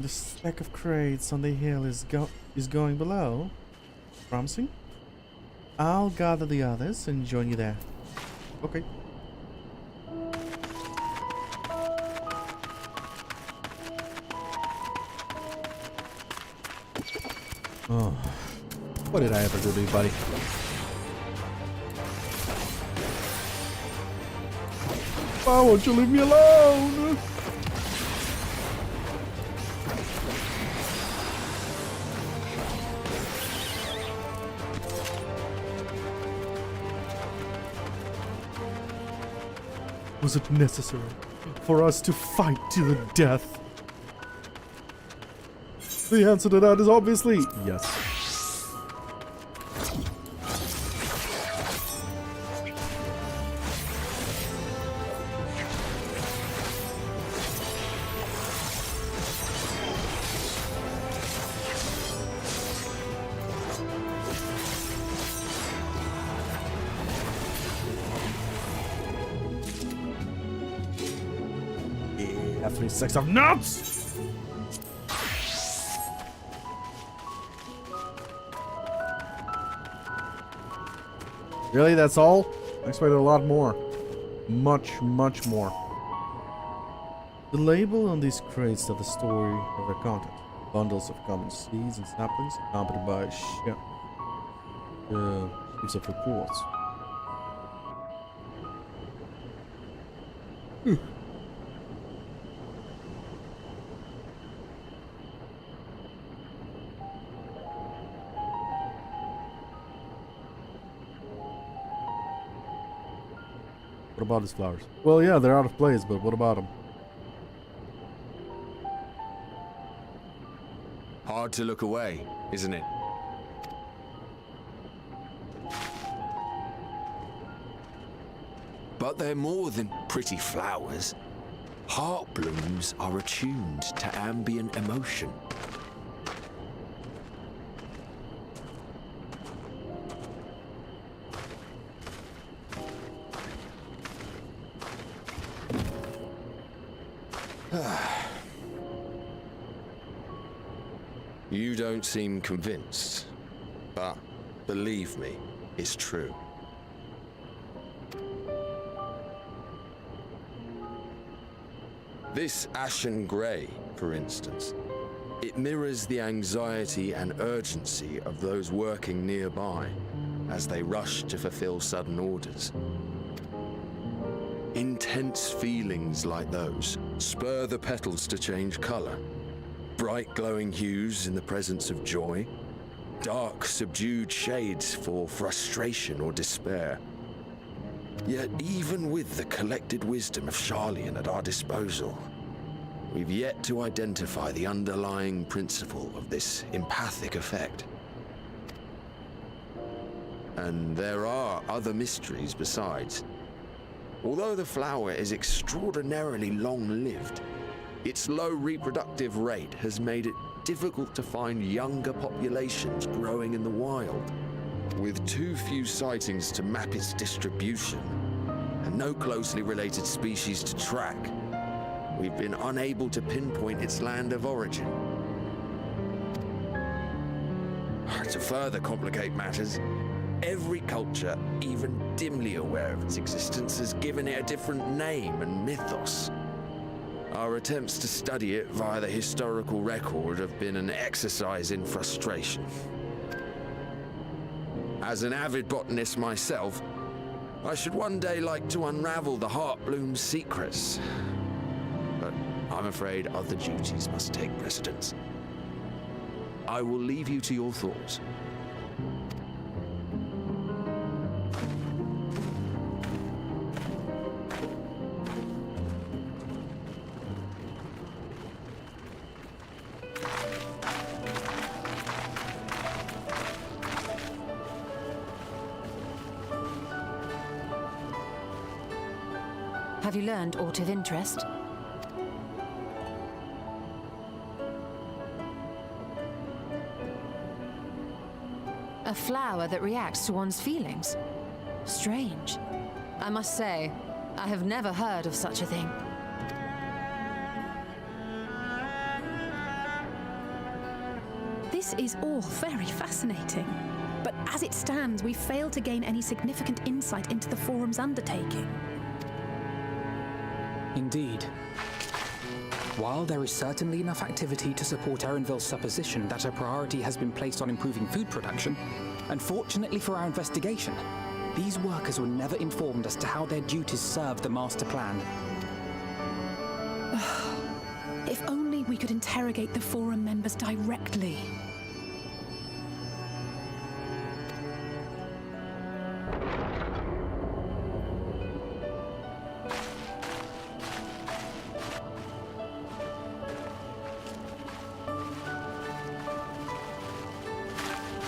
The stack of crates on the hill is going below. Promising. I'll gather the others and join you there. Okay. Oh, what did I ever do to you, buddy? Why won't you leave me alone? Was it necessary for us to fight to the death? The answer to that is obviously yes. Yeah, 3 sacks of nuts! Really? That's all? I expected a lot more. Much, much more. The label on these crates tell the story of their content. Bundles of common seeds and saplings accompanied by sheaves of reports. What about his flowers? Well, yeah, they're out of place, but what about them? Hard to look away, isn't it? But they're more than pretty flowers. Heart blooms are attuned to ambient emotion. You don't seem convinced, but believe me, it's true. This ashen grey, for instance, it mirrors the anxiety and urgency of those working nearby as they rush to fulfill sudden orders. Intense feelings like those spur the petals to change colour. Bright glowing hues in the presence of joy, dark subdued shades for frustration or despair. Yet even with the collected wisdom of Charlian at our disposal, we've yet to identify the underlying principle of this empathic effect. And there are other mysteries besides. Although the flower is extraordinarily long-lived, its low reproductive rate has made it difficult to find younger populations growing in the wild. With too few sightings to map its distribution, and no closely related species to track, we've been unable to pinpoint its land of origin. To further complicate matters, every culture, even dimly aware of its existence, has given it a different name and mythos. Our attempts to study it via the historical record have been an exercise in frustration. As an avid botanist myself, I should one day like to unravel the Heartbloom's secrets. But I'm afraid other duties must take precedence. I will leave you to your thoughts. Have you learned aught of interest? A flower that reacts to one's feelings. Strange. I must say, I have never heard of such a thing. This is all very fascinating. But as it stands, we failed to gain any significant insight into the Forum's undertaking. Indeed. While there is certainly enough activity to support Erenville's supposition that a priority has been placed on improving food production, unfortunately for our investigation, these workers were never informed as to how their duties serve the master plan. If only we could interrogate the Forum members directly.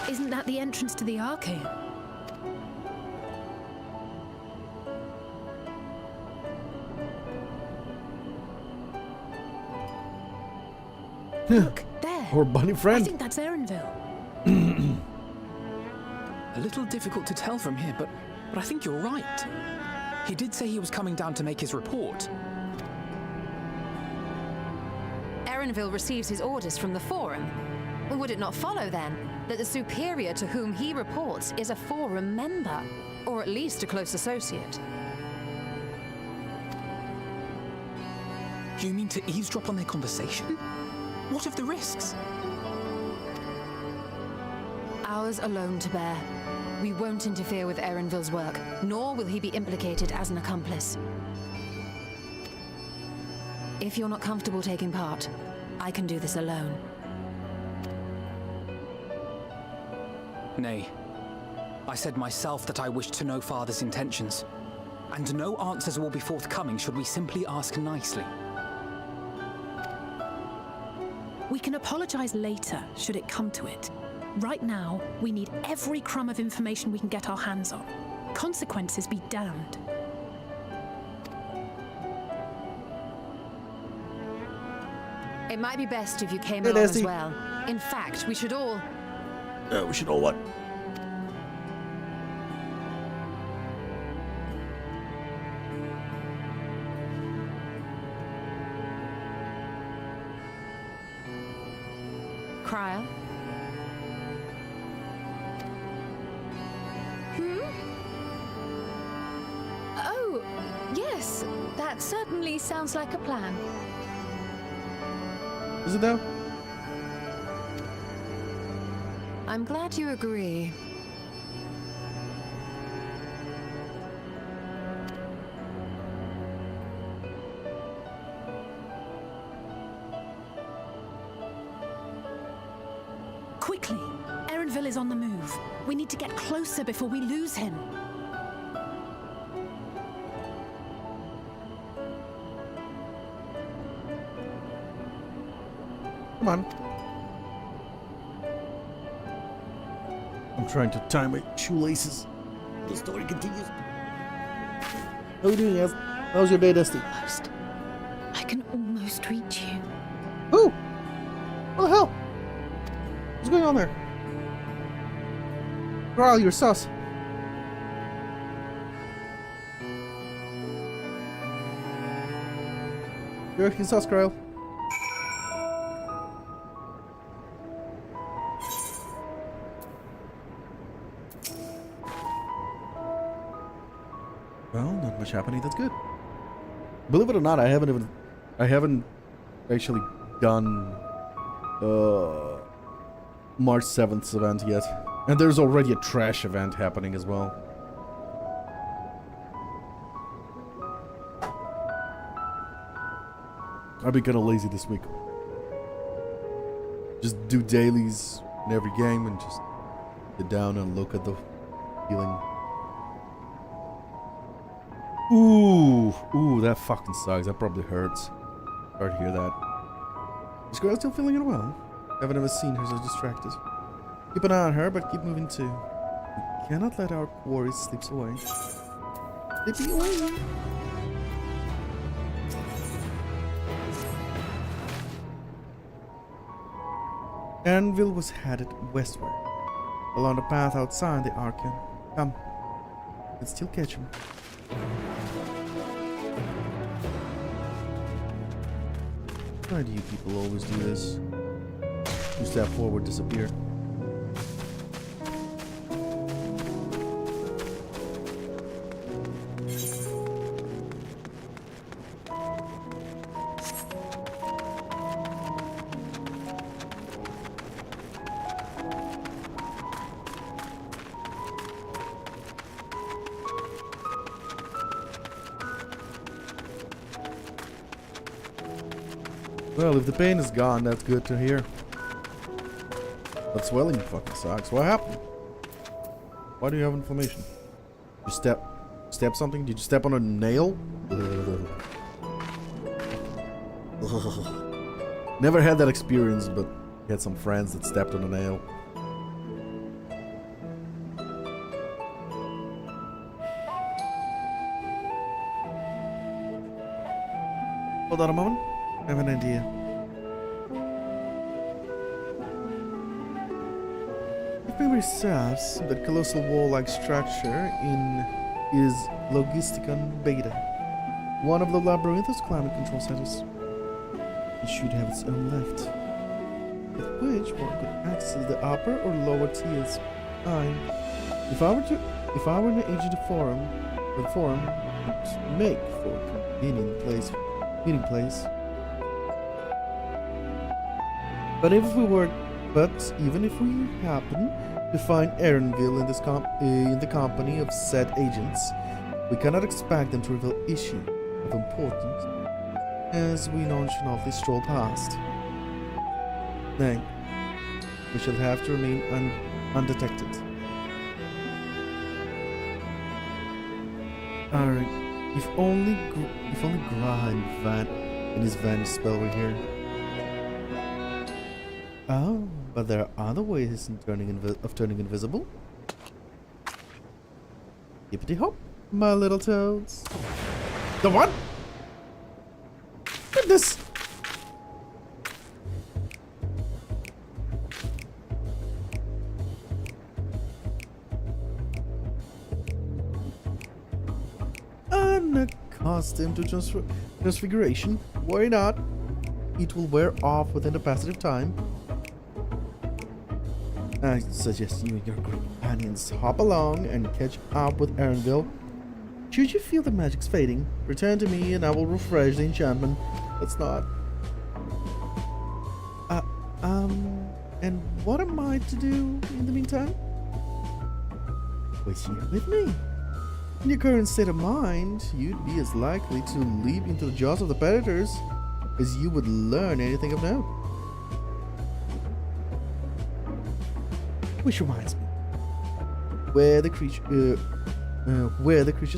Isn't that the entrance to the arcade? Look, there. Or bunny I friend. think that's Erenville. A little difficult to tell from here, but I think you're right. He did say he was coming down to make his report. Erenville receives his orders from the Forum. Would it not follow, then, that the superior to whom he reports is a Forum member, or at least a close associate? You mean to eavesdrop on their conversation? What of the risks? Ours alone to bear. We won't interfere with Erenville's work, nor will he be implicated as an accomplice. If you're not comfortable taking part, I can do this alone. Nay. I said myself that I wished to know Father's intentions. And no answers will be forthcoming should we simply ask nicely. We can apologize later, should it come to it. Right now, we need every crumb of information we can get our hands on. Consequences be damned. It might be best if you came Hey, along as Desi. well. In fact, we should all... We should all what? Cryo? Oh, yes. That certainly sounds like a plan. Is it though? I'm glad you agree. Quickly! Erenville is on the move. We need to get closer before we lose him. Come on. I'm trying to tie my shoelaces. The story continues. How are you doing, Ez? How's your day, Dusty? Almost. I can almost reach you. Who? What the hell? What's going on there? Carl, you're sus. You're acting sus, Carl. Well, not much happening. That's good. Believe it or not, I haven't actually done March 7th's event yet, and there's already a trash event happening as well. I've been kind of lazy this week. Just do dailies in every game and just sit down and look at the healing. Ooh, that fucking sucks. That probably hurts. Sorry to hear that. Is girl still feeling it well? Haven't ever seen her so distracted. Keep an eye on her, but keep moving too. We cannot let our quarry slip away. Slip away. Anvil was headed westward, along the path outside the Archon. Come, let's still catch him. Why do you people always do this? You step forward, disappear. Well, if the pain is gone, that's good to hear. But swelling fucking sucks. What happened? Why do you have inflammation? You step something? Did you step on a nail? Never had that experience, but had some friends that stepped on a nail. Hold on a moment. I have an idea. If memory serves, that colossal wall-like structure is Logisticon Beta, one of the Labyrinth's climate control centers. It should have its own lift, with which one could access the upper or lower tiers. If I were an agent of the forum would make for a convenient meeting place. But even if we happen to find Erenville in the company of said agents, we cannot expect them to reveal issue of importance as we nonchalantly stroll past. Nay, we shall have to remain undetected. Alright, if only Gra and his vanish spell were here. Oh, but there are other ways of turning invisible. Hippity hop, my little toads. The what? Goodness! Unaccustomed to transfiguration. Why not? It will wear off within the passage of time. I suggest you and your companions hop along and catch up with Erenville. Should you feel the magic's fading, return to me and I will refresh the enchantment. Let's not. And what am I to do in the meantime? Wait here with me. In your current state of mind, you'd be as likely to leap into the jaws of the predators as you would learn anything of note. Which reminds me, where the creature's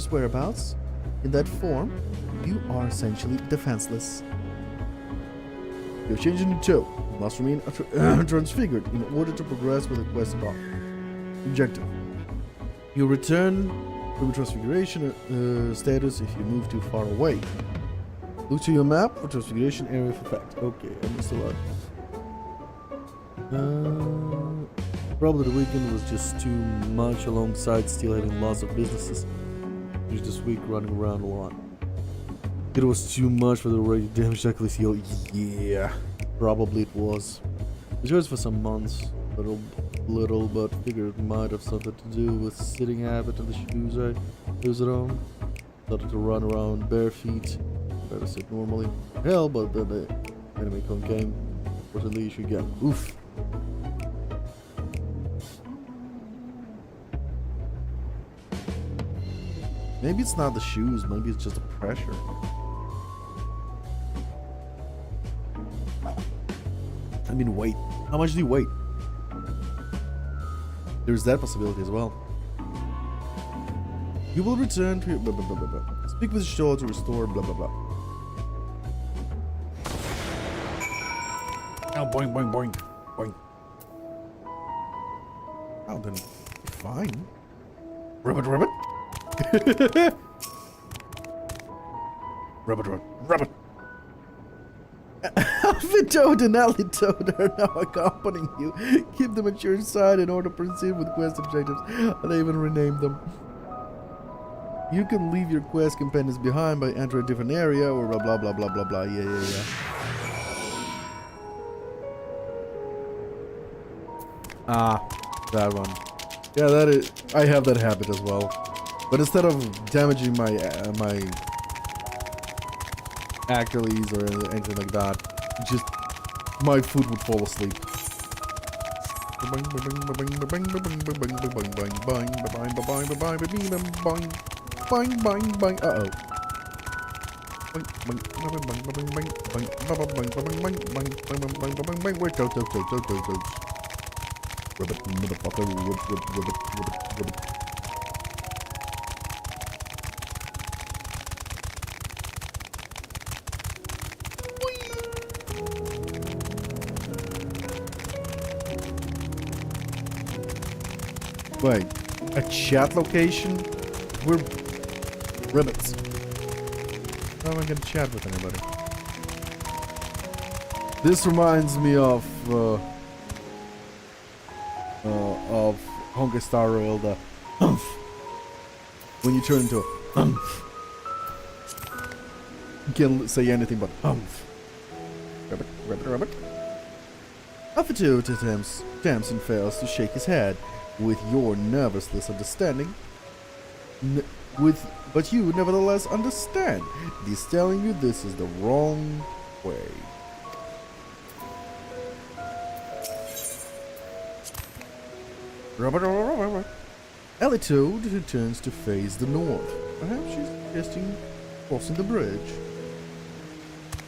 whereabouts, in that form, you are essentially defenseless. You're changing in tow. You must remain transfigured in order to progress with the quest above. Objective: you return from transfiguration status if you move too far away. Look to your map for transfiguration area effect. Okay, I missed a lot. Probably the weekend was just too much, alongside still having lots of businesses. Just this week running around a lot. It was too much for the already damaged Achilles heel. Yeah, probably it was. It was for some months, little, but figured it might have something to do with sitting habit and the shoes I use at home. Started to run around bare feet. Try to sit normally. Hell, but then the enemy con came. What a leash again. Oof. Maybe it's not the shoes, maybe it's just the pressure. I mean, weight. How much do you weigh? There's that possibility as well. You will return to blah, blah, blah, blah, blah. Speak with Shaw to restore blah blah blah. Oh, boing, boing, boing, boing. Oh, then fine. Rabbit, rabbit. Rabbit, rabbit, rabbit. Alpha Toad and Alley Toad are now accompanying you. Keep them at your side in order to proceed with quest objectives. They even renamed them. You can leave your quest companions behind by entering a different area or blah blah blah blah blah blah. Yeah. Ah, that one. Yeah, that is. I have that habit as well. But instead of damaging my my Achilles or anything like that, just my foot would fall asleep. Uh-oh. Wait, go. Ribbit, motherfucker, ribbit. Wait, a chat location? We're ribbits. How am I gonna chat with anybody? This reminds me of Honkai Star Rail, the humph. When you turn into a humph. You can't say anything but humph. Rabbit. Alpha Toad attempts and fails to shake his head with your nervousness understanding. But you nevertheless understand. He's telling you this is the wrong way. Alley Toad returns to face the north. Perhaps she's suggesting crossing the bridge.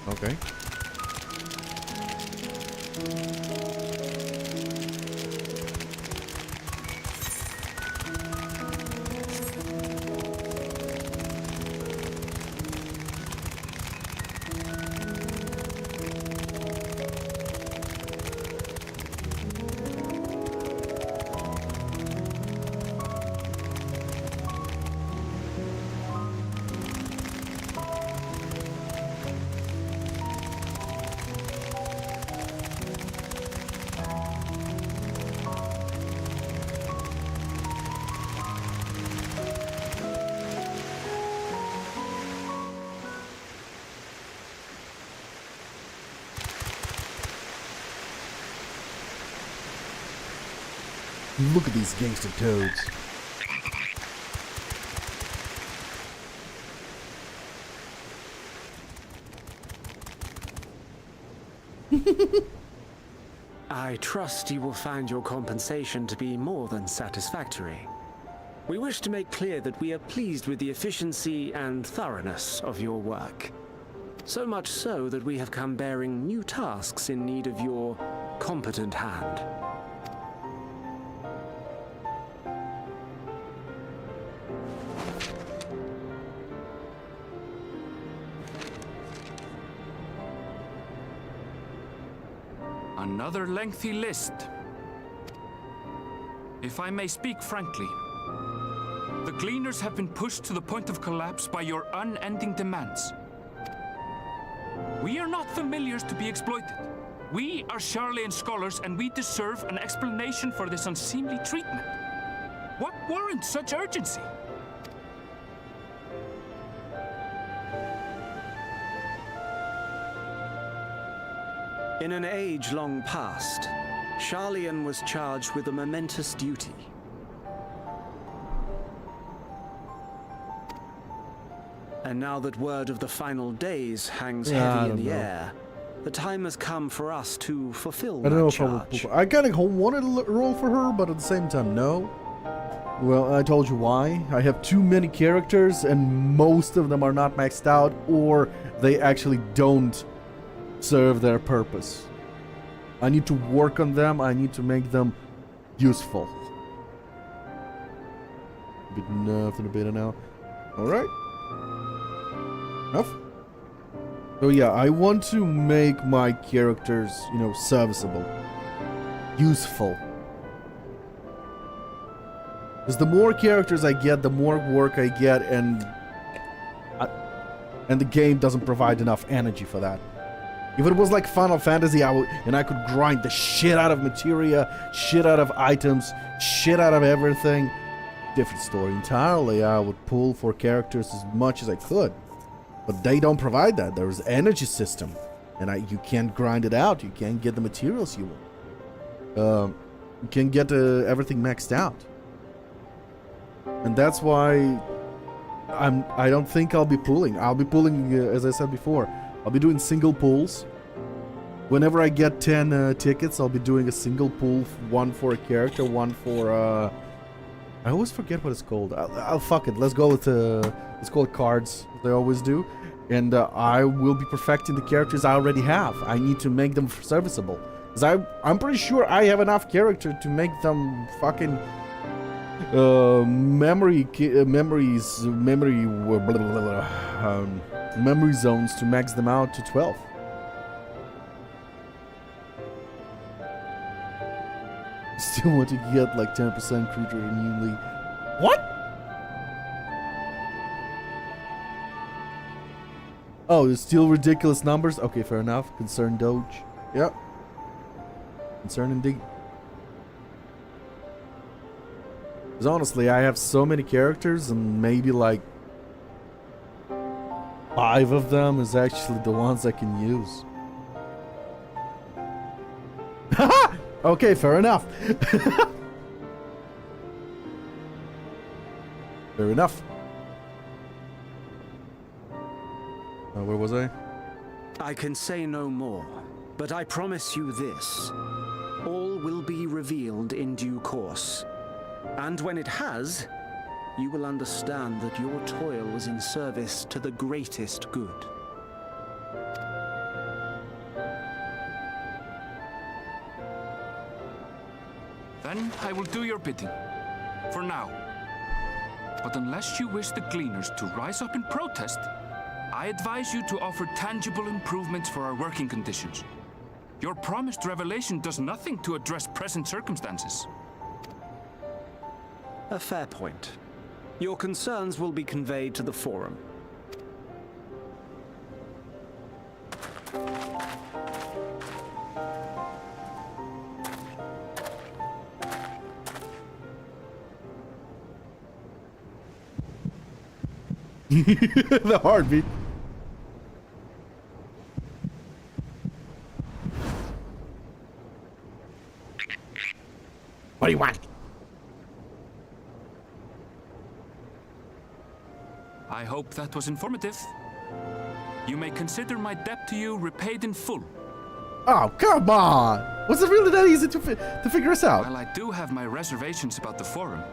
Okay. Look at these gangster toads. I trust you will find your compensation to be more than satisfactory. We wish to make clear that we are pleased with the efficiency and thoroughness of your work. So much so that we have come bearing new tasks in need of your competent hand. Another lengthy list. If I may speak frankly, the Gleaners have been pushed to the point of collapse by your unending demands. We are not familiars to be exploited. We are Charlian scholars, and we deserve an explanation for this unseemly treatment. What warrants such urgency? In an age long past, Charlian was charged with a momentous duty. And now that word of the final days hangs heavy in the air, the time has come for us to fulfill that charge. I kind of wanted to roll for her, but at the same time, no. Well, I told you why. I have too many characters, and most of them are not maxed out, or they actually don't serve their purpose. I need to work on them. I need to make them useful. A bit enough and a bit now. Alright. Enough. So yeah, I want to make my characters, you know, serviceable. Useful. Because the more characters I get, the more work I get, and the game doesn't provide enough energy for that. If it was like Final Fantasy, I could grind the shit out of materia, shit out of items, shit out of everything. Different story entirely. I would pull for characters as much as I could. But they don't provide that. There's an energy system. And you can't grind it out. You can't get the materials you want. You can't get everything maxed out. And that's why I don't think I'll be pulling. I'll be pulling, as I said before, I'll be doing single pulls. Whenever I get 10 tickets, I'll be doing a single pull, one for a character, one for I always forget what it's called. I'll fuck it. Let's go with let's call it cards. They always do. And I will be perfecting the characters I already have. I need to make them serviceable. Because I'm pretty sure I have enough character to make them fucking memory zones to max them out to 12. Still want to get like 10% creature immunity. What? Oh, it's still ridiculous numbers? Okay, fair enough. Concern Doge. Yep. Concern indeed. Because honestly, I have so many characters and maybe like 5 of them is actually the ones I can use. Haha! Okay, fair enough. Fair enough. Where was I? I can say no more, but I promise you this. All will be revealed in due course. And when it has, you will understand that your toil was in service to the greatest good. Then I will do your bidding. For now. But unless you wish the Gleaners to rise up in protest, I advise you to offer tangible improvements for our working conditions. Your promised revelation does nothing to address present circumstances. A fair point. Your concerns will be conveyed to the Forum. The heartbeat. What do you want? I hope that was informative. You may consider my debt to you repaid in full. Oh, come on! Was it really that easy to figure us out? While I do have my reservations about the Forum,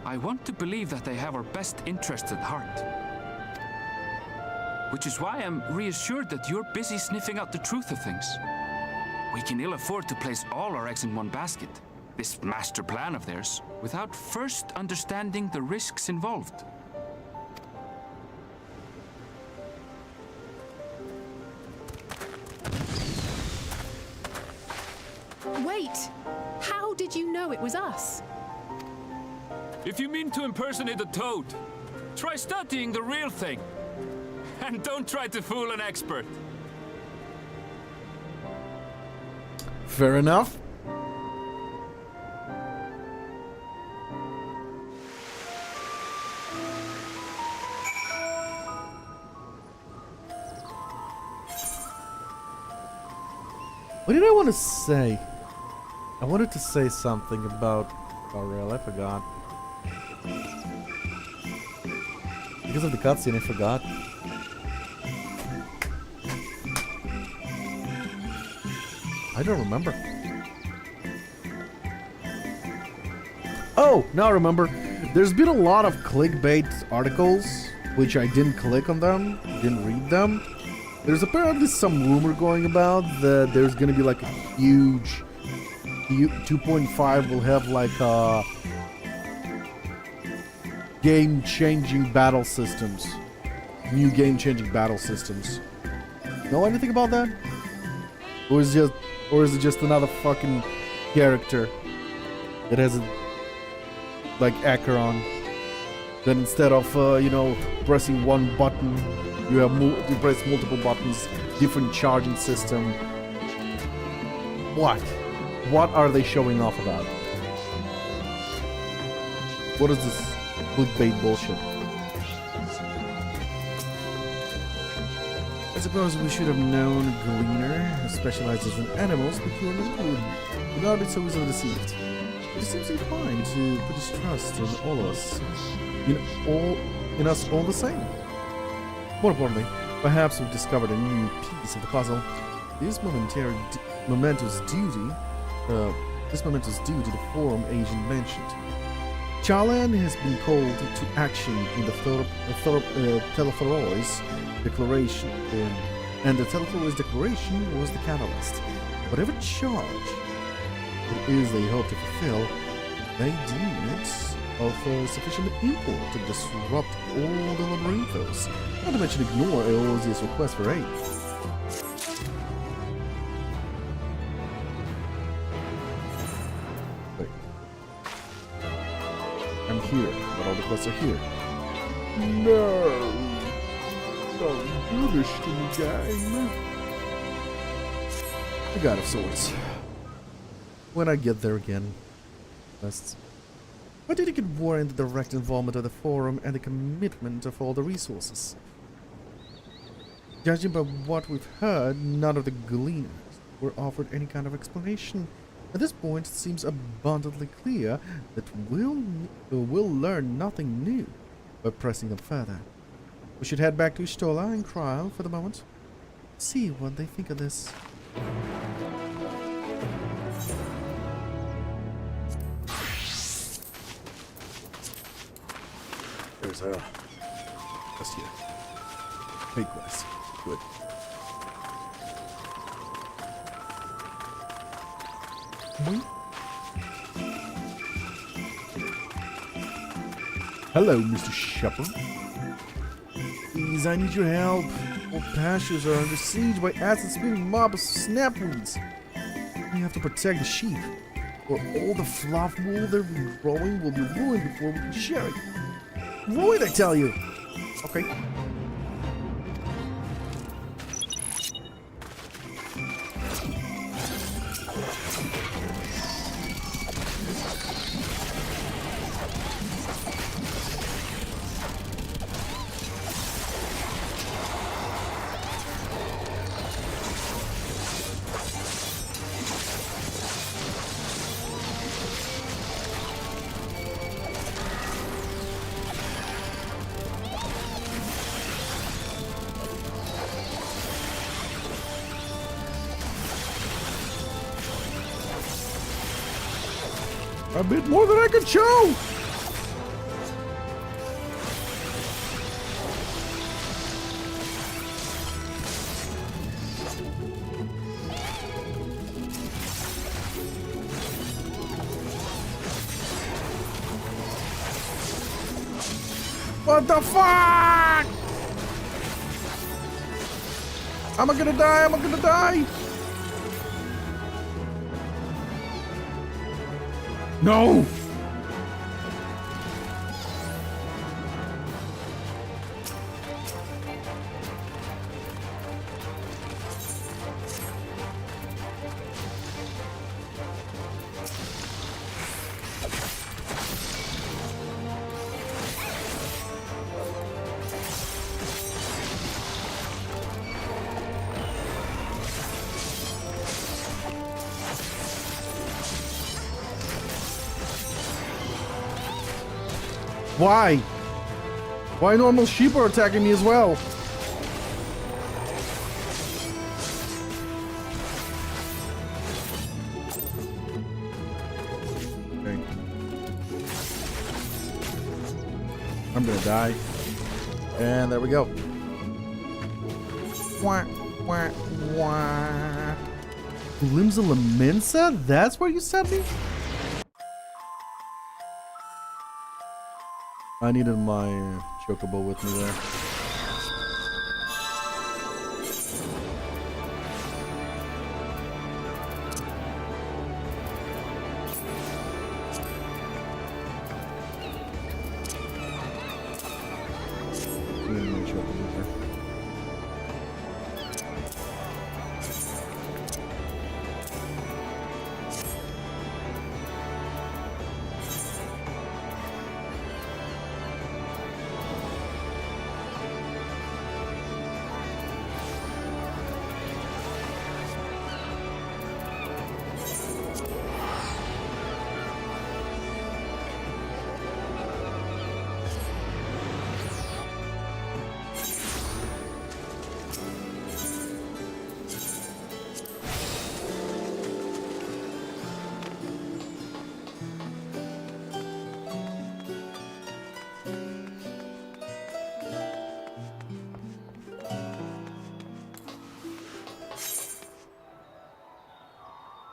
I want to believe that they have our best interests at heart. Which is why I'm reassured that you're busy sniffing out the truth of things. We can ill afford to place all our eggs in one basket, this master plan of theirs, without first understanding the risks involved. Wait! How did you know it was us? If you mean to impersonate a toad, try studying the real thing. And don't try to fool an expert. Fair enough. What did I want to say? I wanted to say something about Aurel. I forgot. Because of the cutscene, I forgot. I don't remember. Oh, now I remember. There's been a lot of clickbait articles, which I didn't click on them, didn't read them. There's apparently some rumor going about that there's gonna be like a huge 2.5 will have like game-changing battle systems. New game-changing battle systems. Know anything about that? Or is it just another fucking character that has a like Acheron? Then instead of you know, pressing one button, You have you press multiple buttons, different charging system. What? What are they showing off about? What is this clickbait bullshit? I suppose we should have known a gleaner who specializes in animals procurement would not be so easily deceived. He seems inclined to put his trust in all of us, in us all the same. More importantly, perhaps we've discovered a new piece of the puzzle. This momentous duty to the forum agent mentioned. Charlan has been called to action in the Telephoros Declaration, and the Telephoros Declaration was the catalyst. Whatever charge it is they hope to fulfill, they deem it of sufficient import to disrupt all the labyrinthos, not to mention ignore Eosia's request for aid. Wait. I'm here, but all the quests are here. No! Don't do this to me, game. The God of Swords. When I get there again. Quests. Why did it get warrant the direct involvement of the forum and the commitment of all the resources? Judging by what we've heard, none of the gleaners were offered any kind of explanation. At this point, it seems abundantly clear that we'll learn nothing new by pressing them further. We should head back to Ishtola and Kryl for the moment. See what they think of this. There's a quest here. Fake quest. Good. Hello, Mr. Shepherd. Please, I need your help. Our pastures are under siege by acid-spewing mob of snapweeds. We have to protect the sheep, or all the fluff wool they're growing will be ruined before we can share it. Ruined, I tell you! Okay. A bit more than I could chew! What the fuck? Am I gonna die? Am I gonna die? No! Why? Why normal sheep are attacking me as well? Okay. I'm gonna die. And there we go. Wah, wah, wah. Limbs of Laminsa? That's where you sent me? I needed my chocobo with me there. Needed my chocobo there.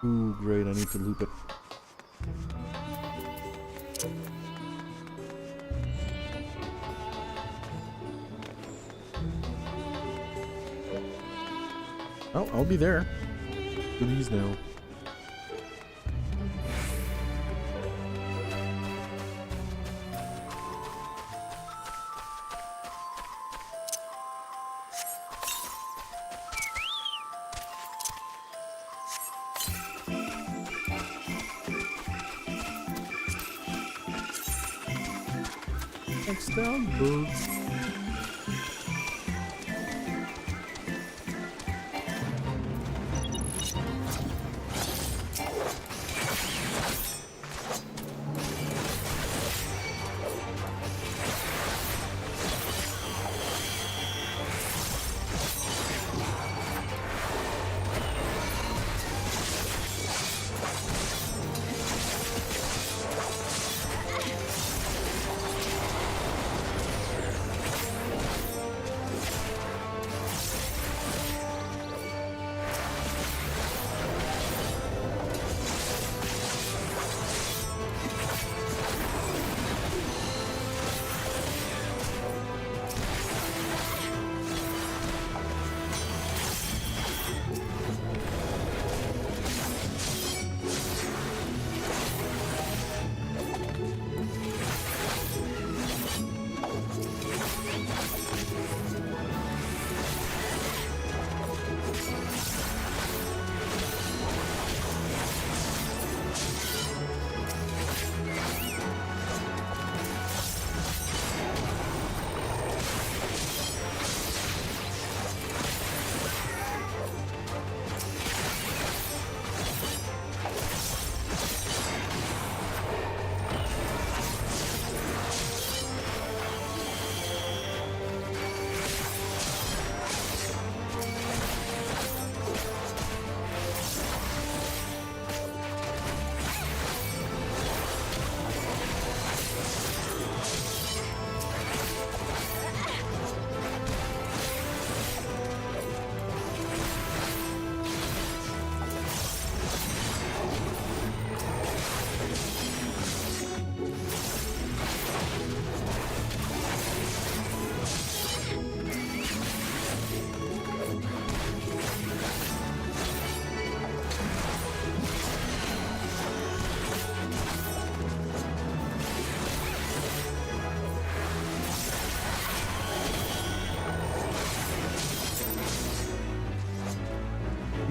Ooh, great, I need to loop it. Oh, I'll be there. Do these now. Thanks down, birds.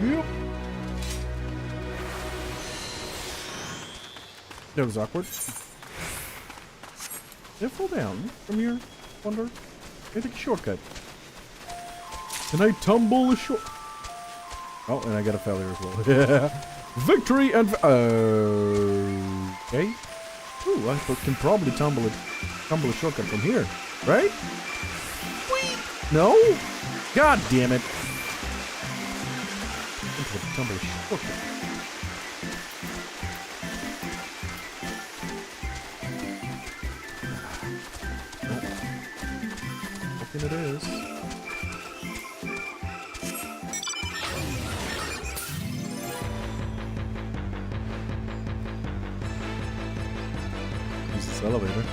Yep. That was awkward. Did I fall down from here? Wonder. I take a shortcut. Can I tumble a short? Oh, and I got a failure as well. Victory and okay. Ooh, I can probably tumble a shortcut from here, right? Whee! No? God damn it! Tumble a shortcut. Looking it is. Use this elevator.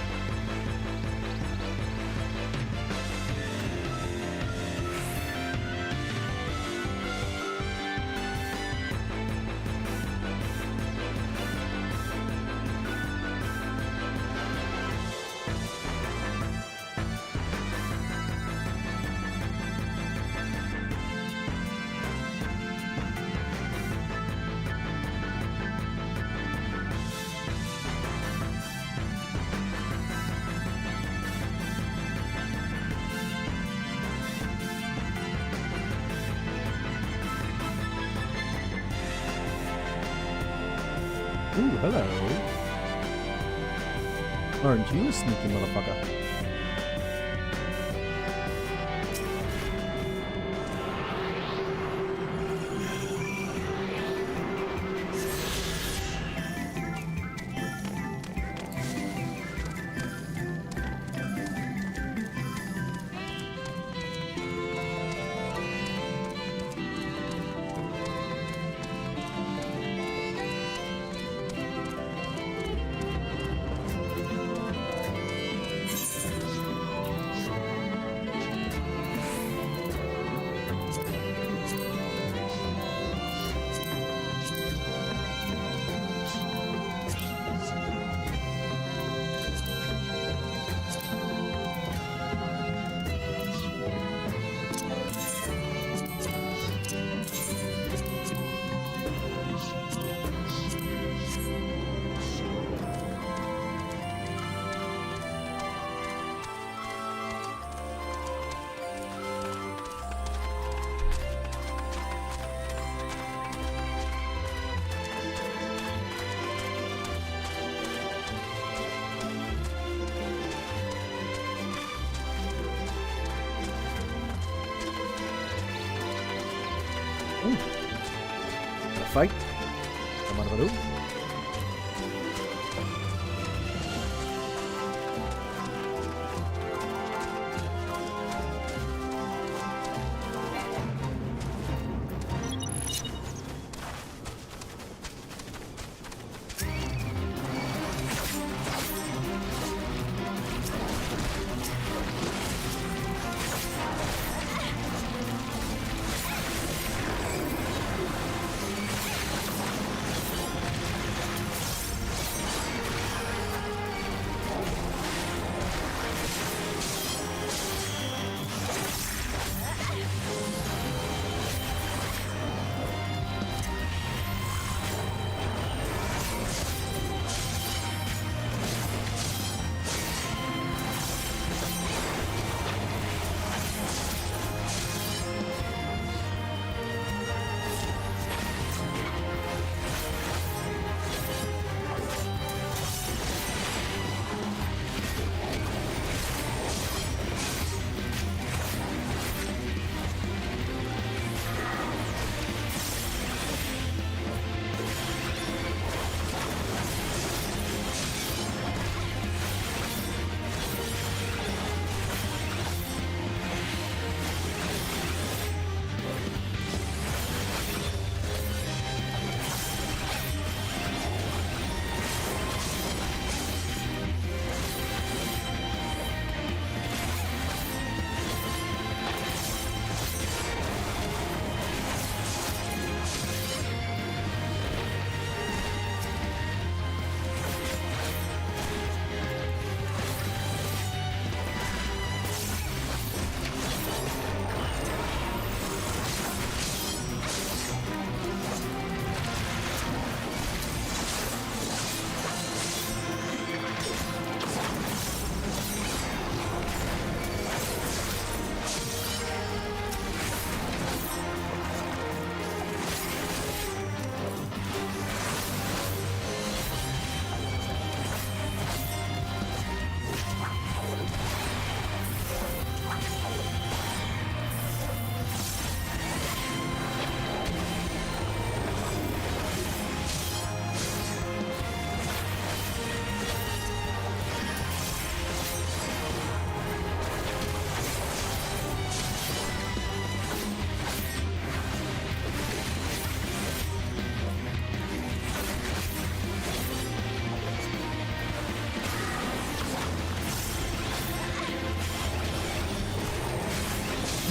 Ooh, hello. Aren't you a sneaky motherfucker? fight. Come on, Baloo.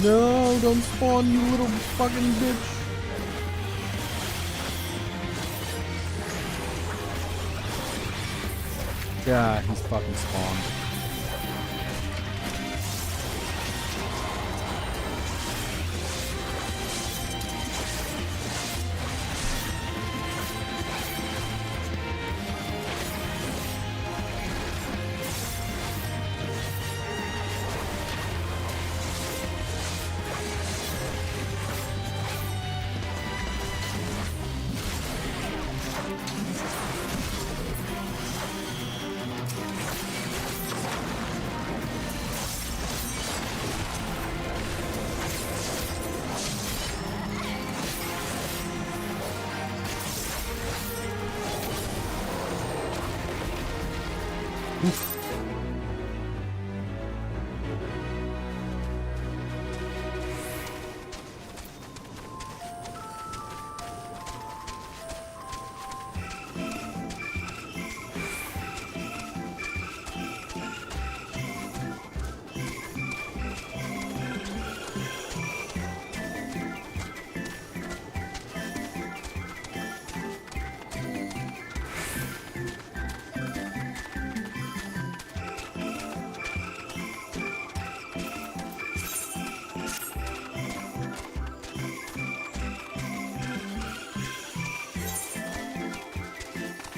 No, don't spawn, you little fucking bitch. Yeah, he's fucking spawned.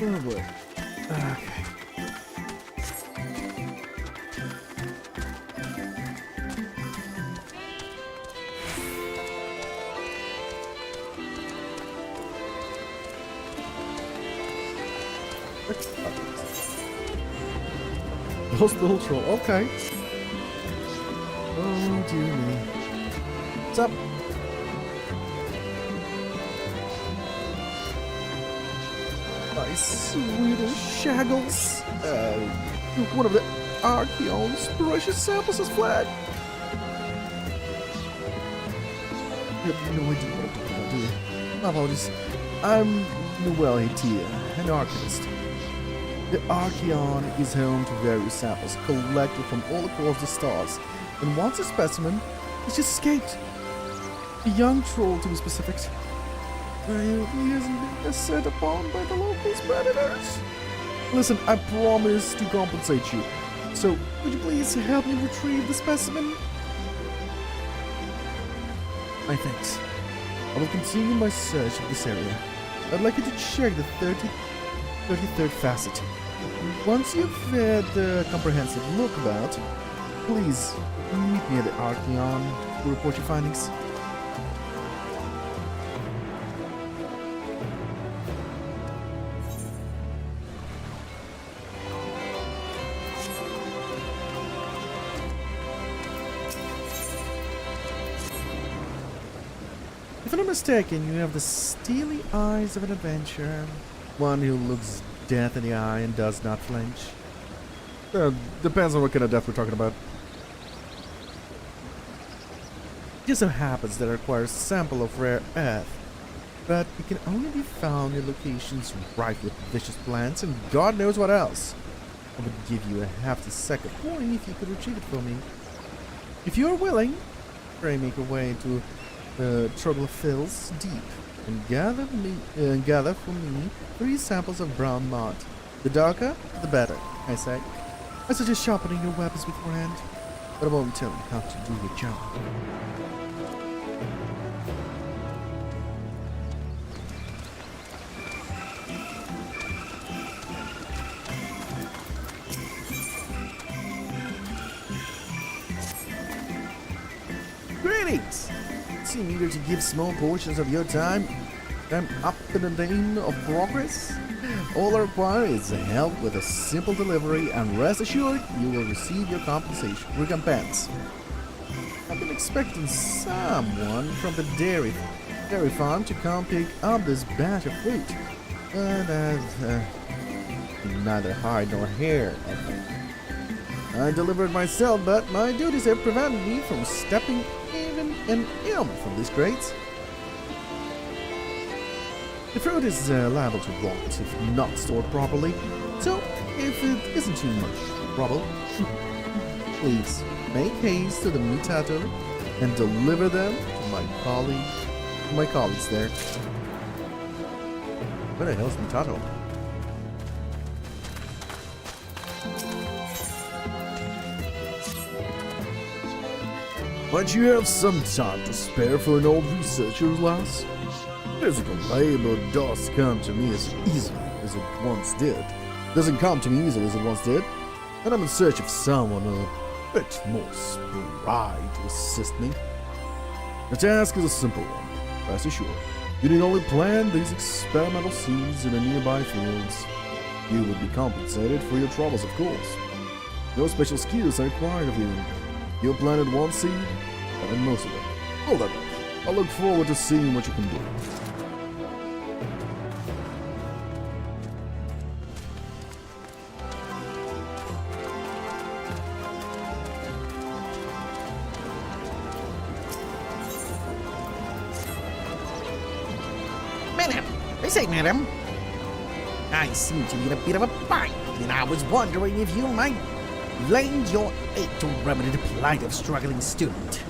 Oh boy. Okay. Hostile troll. Okay. Oh dear me. What's up? My sweet shaggles. One of the Archeon's precious samples has fled. You have no idea what I'm talking about, do you? My apologies. I'm Noel Hatia, an archivist. The Archeon is home to various samples collected from all across the stars, and once a specimen has just escaped. A young troll, to be specific. Well, he hasn't been set upon by the local predators. Listen, I promise to compensate you. So, would you please help me retrieve the specimen? My thanks. I will continue my search of this area. I'd like you to check the 33rd facet. Once you've had a comprehensive look about, please meet me at the Archeon to report your findings. If I'm not mistaken, you have the steely eyes of an adventurer. One who looks death in the eye and does not flinch. Depends on what kind of death we're talking about. It just so happens that it requires a sample of rare earth, but it can only be found in locations rife with vicious plants and God knows what else. I would give you a half-second coin if you could retrieve it for me. If you are willing, pray make your way into Troglophils deep and gather for me 3 samples of brown mud. The darker, the better, I say. I suggest sharpening your weapons beforehand, but I won't tell you how to do your job. Greetings! Seem eager to give small portions of your time. I'm up in the name of progress. All I require is help with a simple delivery, and rest assured, you will receive your recompense. I've been expecting someone from the dairy farm to come pick up this batch of fruit, but I've neither hide nor hair of it. I delivered myself, but my duties have prevented me from stepping even an inch from these crates. The fruit is liable to rot if not stored properly, so if it isn't too much trouble, please make haste to the mutator and deliver them to my colleagues there. Where the hell's mutator? Might you have some time to spare for an old researcher, lass? Physical labor doesn't come to me as easily as it once did. And I'm in search of someone a bit more spry to assist me. The task is a simple one, rest assured. You need only plant these experimental seeds in the nearby fields. You would be compensated for your troubles, of course. No special skills are required of you. You planted one seed, and then most of it. Well then, I look forward to seeing what you can do. Madam, I say, madam. I seem to need a bit of a bite, and I was wondering if you might lend your aid to remedy the plight of struggling student.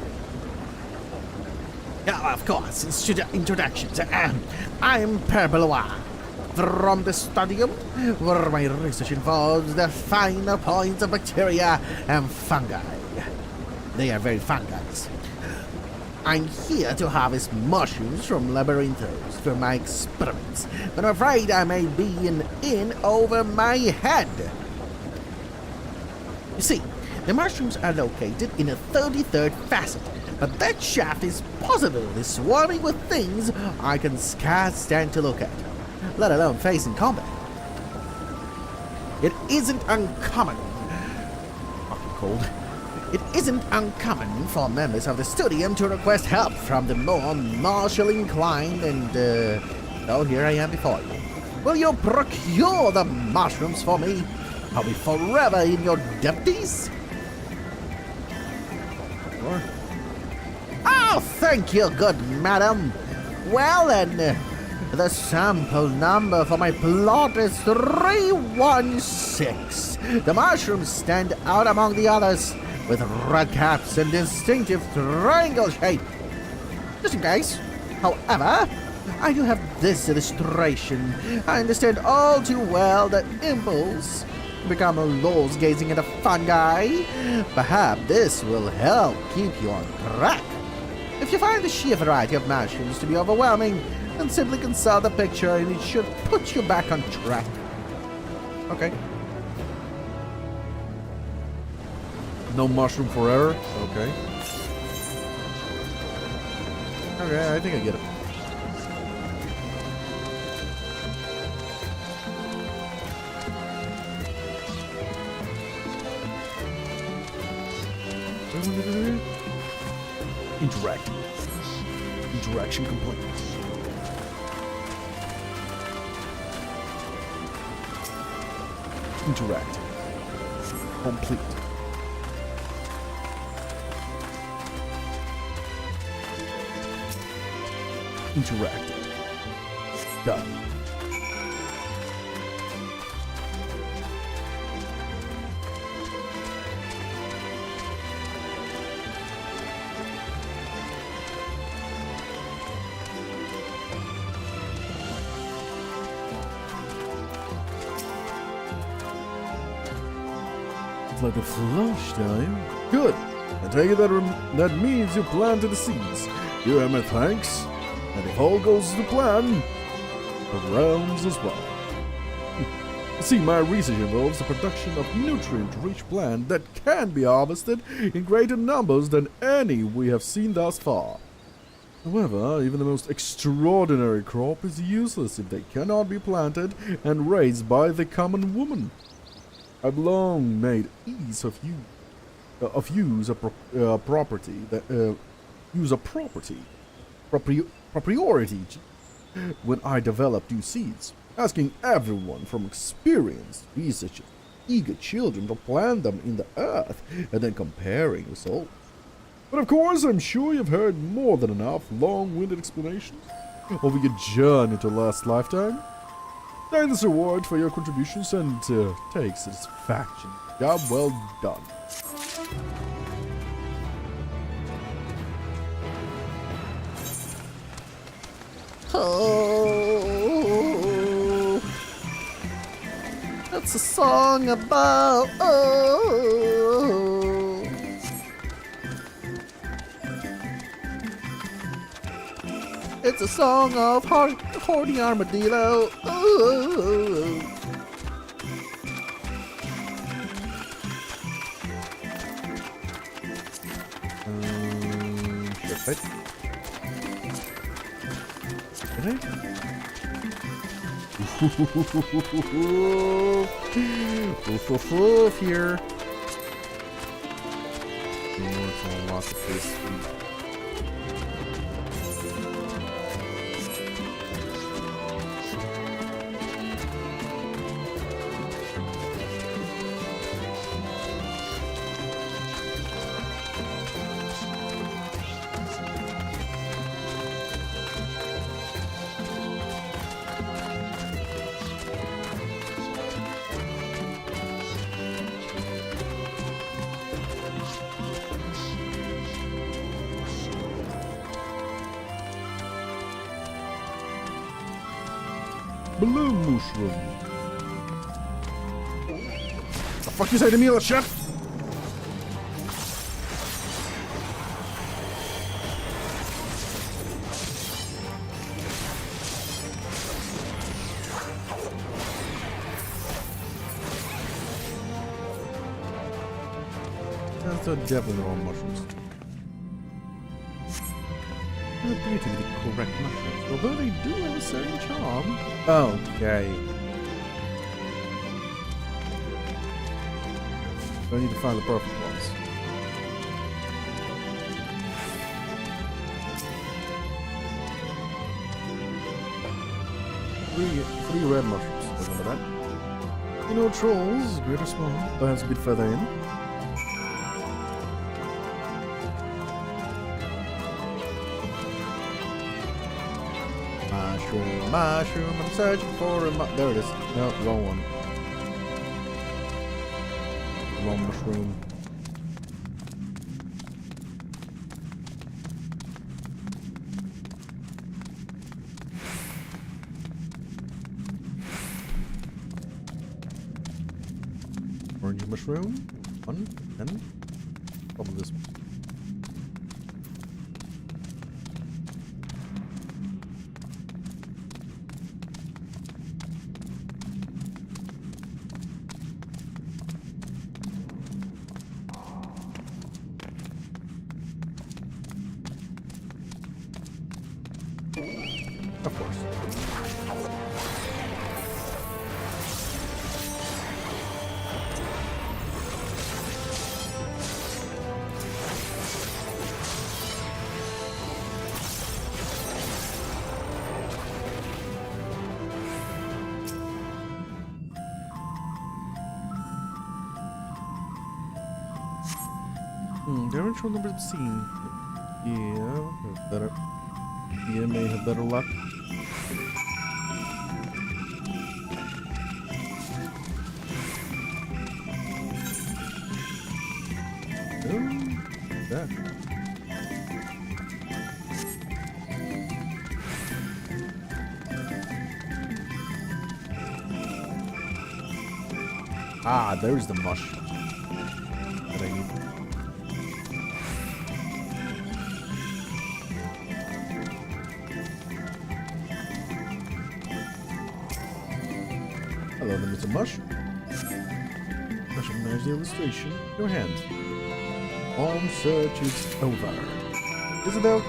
Of course, introductions. I am Perbelois, from the Studium, where my research involves the finer points of bacteria and fungi. They are very fungus. I'm here to harvest mushrooms from labyrinthos for my experiments, but I'm afraid I may be in over my head. You see, the mushrooms are located in a 33rd facet, but that shaft is positively swarming with things I can scarce stand to look at, let alone face in combat. It isn't uncommon. Fucking cold. It isn't uncommon for members of the Studium to request help from the more martial inclined, and oh, here I am before you. Will you procure the mushrooms for me? I'll be forever in your deputies. Sure. Oh, thank you, good madam. Well then, the sample number for my plot is 316. The mushrooms stand out among the others with red caps and distinctive triangle shape. Just in case, however, I do have this illustration. I understand all too well the impulse to become a lol's gazing at a fungi. Perhaps this will help keep you on track. If you find the sheer variety of mushrooms to be overwhelming, then simply consult the picture and it should put you back on track. Okay. No mushroom for error? Okay. Okay, I think I get it. Interact. Interaction complete. Interact. Complete. Interact. Done. It's like a flush time. Good. I take it that means you planted the seeds. You have my thanks. And if all goes to plan, the rounds as well. See, my research involves the production of nutrient-rich plant that can be harvested in greater numbers than any we have seen thus far. However, even the most extraordinary crop is useless if they cannot be planted and raised by the common woman. I've long made use of propriority when I develop new seeds, asking everyone from experienced researchers, eager children to plant them in the earth, and then comparing results. But of course, I'm sure you've heard more than enough long-winded explanations of your journey to last lifetime. Take this reward for your contributions and take satisfaction. Job well done. Oh, that's a song about oh. It's a song of horny armadillo. Oh. Perfect. Oof here. Lots of this. Blue mushroom. The fuck you say to me, little shit? That's definitely all mushrooms. They appear to be the correct mushrooms, although they do have a certain charm. Okay. I need to find the perfect ones. three red mushrooms. Remember that? You know, trolls, great or small, perhaps a bit further in. Mushroom, mushroom, I'm searching for a there it is. No, wrong one. Wrong mushroom. Orange mushroom. One, and probably this one. Of course. There are troll numbers seen. Yeah, better. Yeah, may have better luck. That. Ah, there's the mush that I need. Hello, there, Mr. Mush. Recognize the illustration. Your hand. Home search is over. Isabel?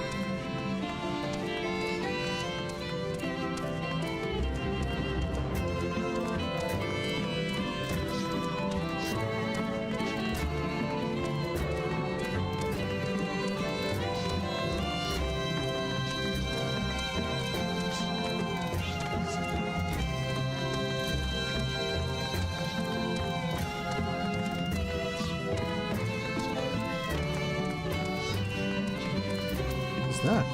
That?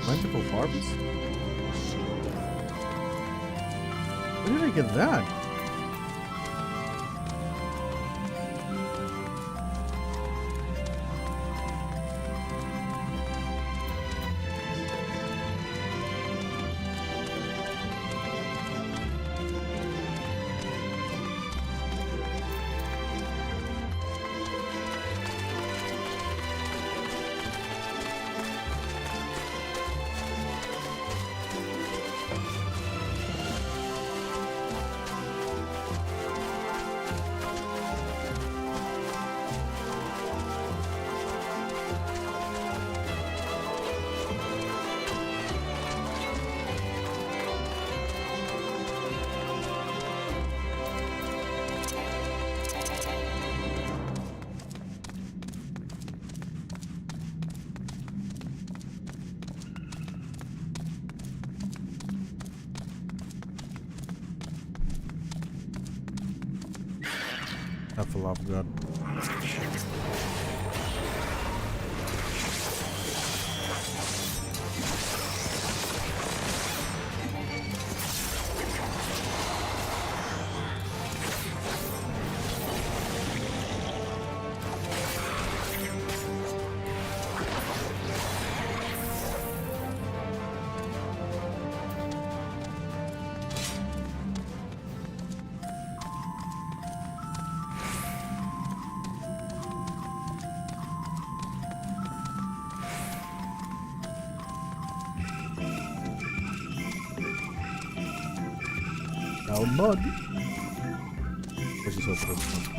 Plentiful harvest? Where did I get that? That's a lot of good. Now mud. Let's just hope for this one.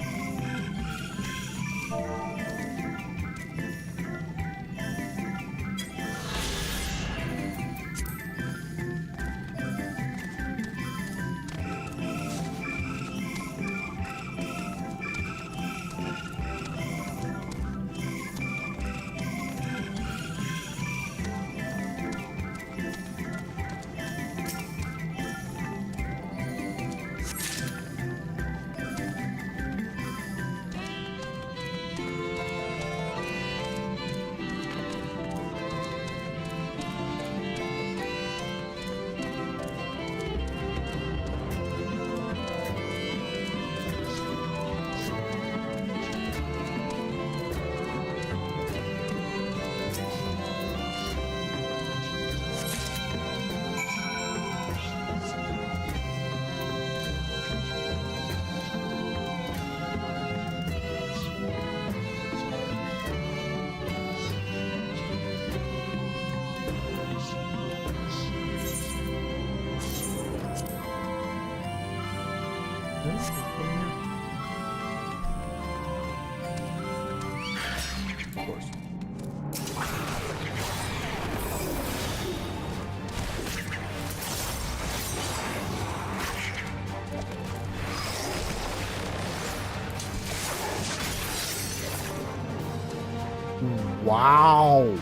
Of course. Wow.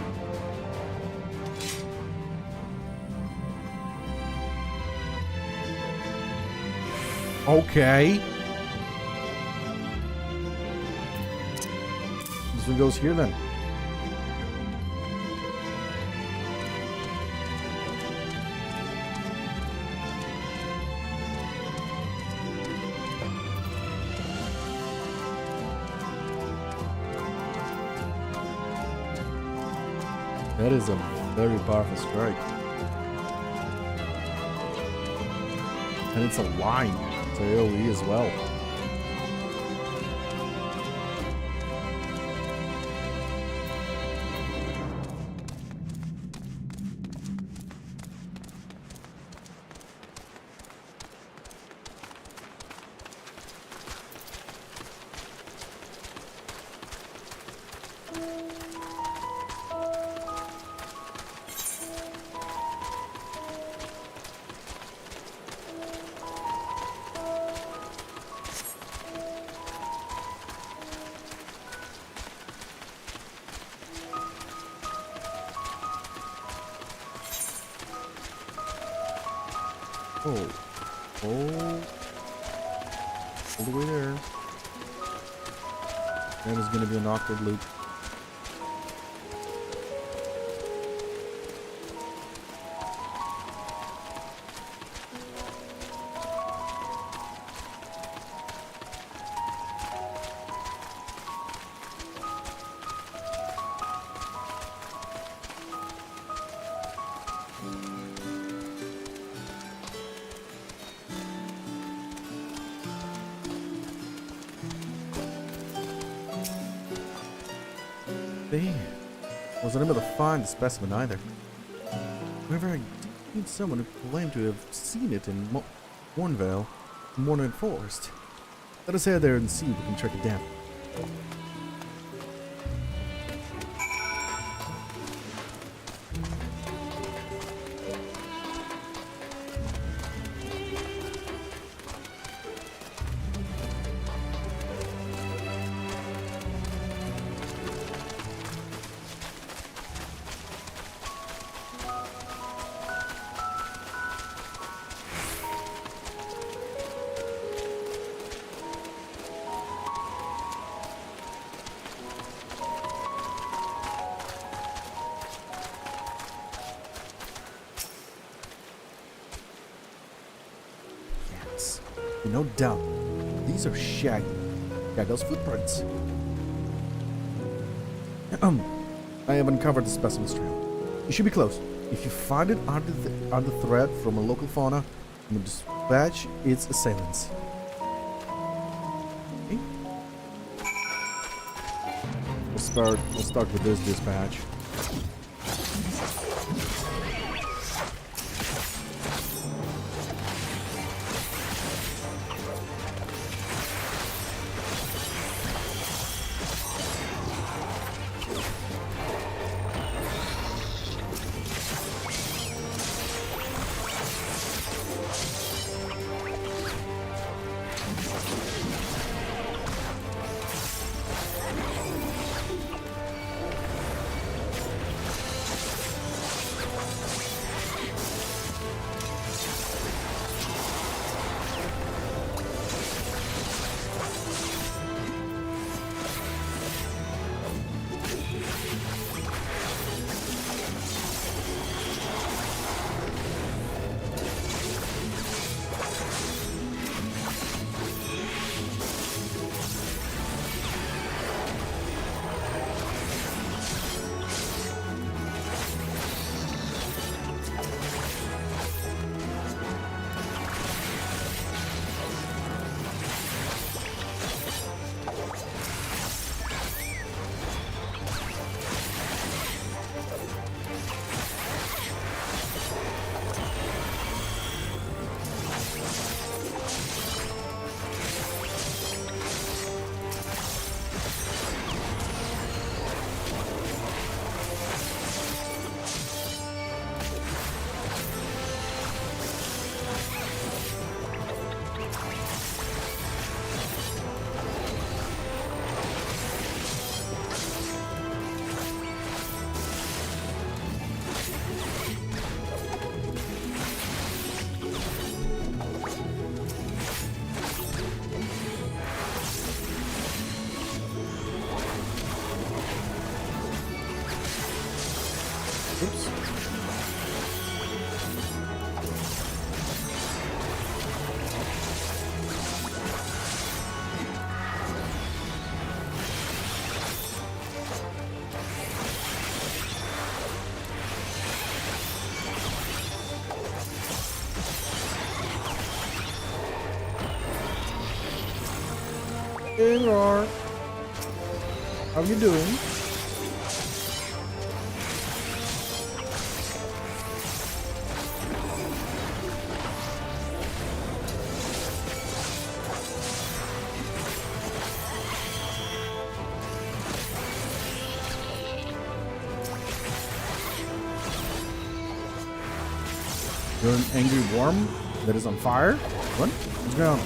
Okay. This one goes here then. That is a very powerful strike. And it's a line to AoE as well. Oh. Oh. All the way there. That is going to be an awkward loop. Damn. Wasn't able to find the specimen either. However, I did meet someone who claimed to have seen it in Mornvale, Morning Forest. Let us head there and see if we can track it down. No doubt, these are Shaggy's footprints. I have uncovered the specimen's trail. You should be close. If you find it on the thread from a local fauna, I'm going to dispatch its assailants. Okay. We'll start with this dispatch. Hey, Rar. How you doing? You're an angry worm that is on fire? What? What's going on?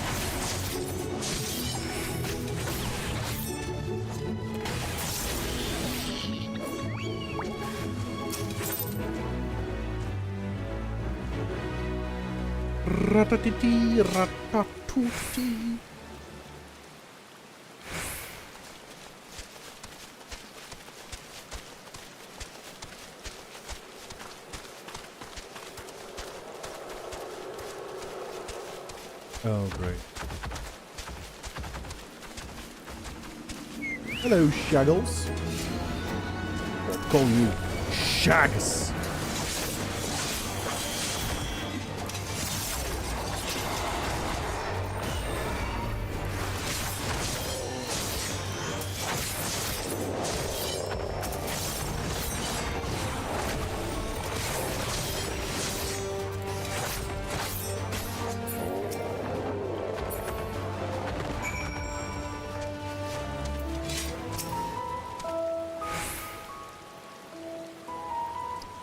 Ratatiti, ratatuti. Oh, great. Hello, Shaggles. I'll call you Shags.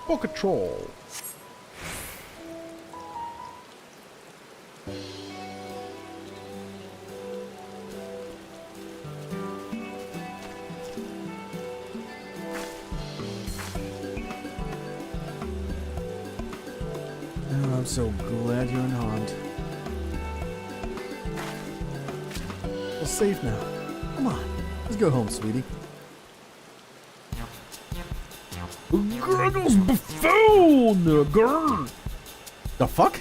Pocket Troll. Oh, I'm so glad you're unharmed. We're safe now. Come on, let's go home, sweetie. Gurgle's buffoon! Grr! The fuck?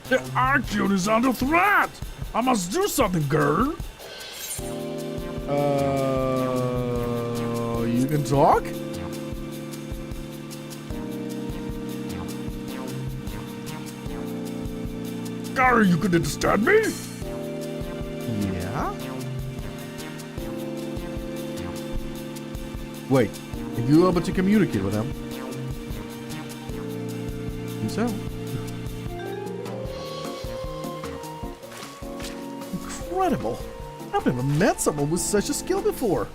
The Archeon is under threat! I must do something, girl! You can talk? Gary, you can understand me? Yeah? Wait, are you able to communicate with him? I think so. Incredible! I've never met someone with such a skill before.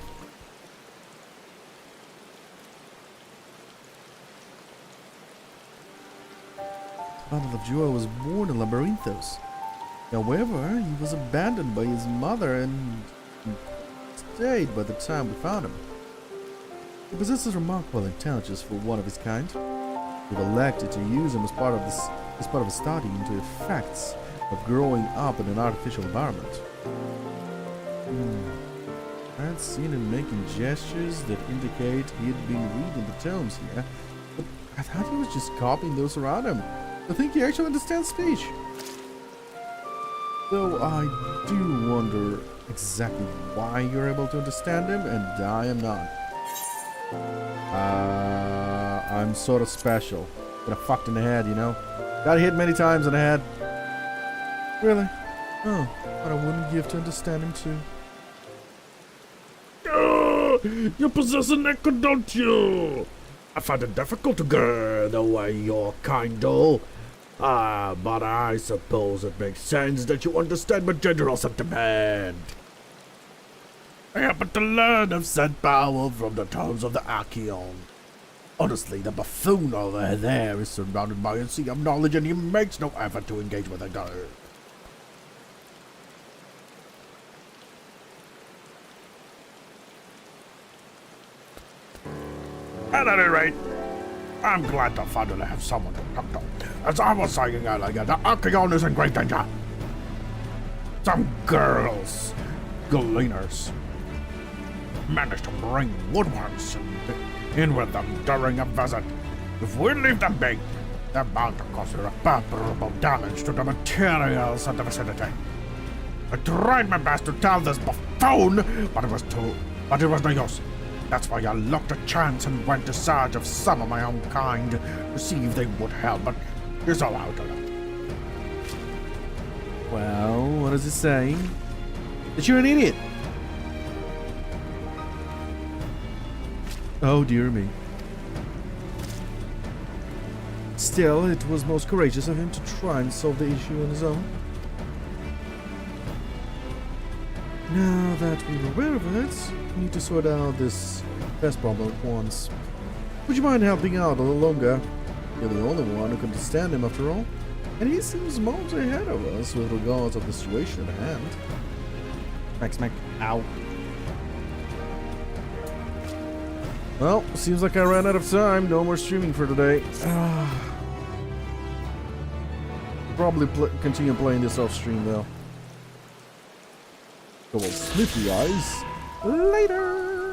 Battle of Joa was born in Labyrinthos. However, he was abandoned by his mother and stayed by the time we found him. He possesses remarkable intelligence for one of his kind. We've elected to use him as part of his study into the effects of growing up in an artificial environment. I had seen him making gestures that indicate he had been reading the tomes here, but I thought he was just copying those around him. I think he actually understands speech. Though I do wonder exactly why you're able to understand him and I am not. I'm sort of special. Got fucked in the head, you know? Got hit many times in the head. Really? Oh, but I wouldn't give to understand him too. You possess an echo, don't you? I find it difficult to get the way you're kind, though. But I suppose it makes sense that you understand my general sentiment. I happen to learn of said power from the tomes of the Archeon. Honestly, the buffoon over there is surrounded by a sea of knowledge and he makes no effort to engage with a girl. At any rate, I'm glad to finally have someone to talk to. As I was saying earlier, the Archeon is in great danger. Some girls, gleaners, managed to bring woodworms in with them during a visit. If we leave them be, they're bound to cause irreparable damage to the materials in the vicinity. I tried my best to tell this buffoon, but it was no use. That's why I looked a chance and went to search of some of my own kind to see if they would help, but he's all out of it. Well, what does he say? that you're an idiot. Oh dear me. Still, it was most courageous of him to try and solve the issue on his own. Now that we're aware of it, we need to sort out this pest problem at once. Would you mind helping out a little longer? You're the only one who can understand him after all. And he seems miles ahead of us with regards to the situation at hand. Smack, smack. Ow. Well, seems like I ran out of time. No more streaming for today. Probably continue playing this off stream though. Go well, sniffy eyes. Later!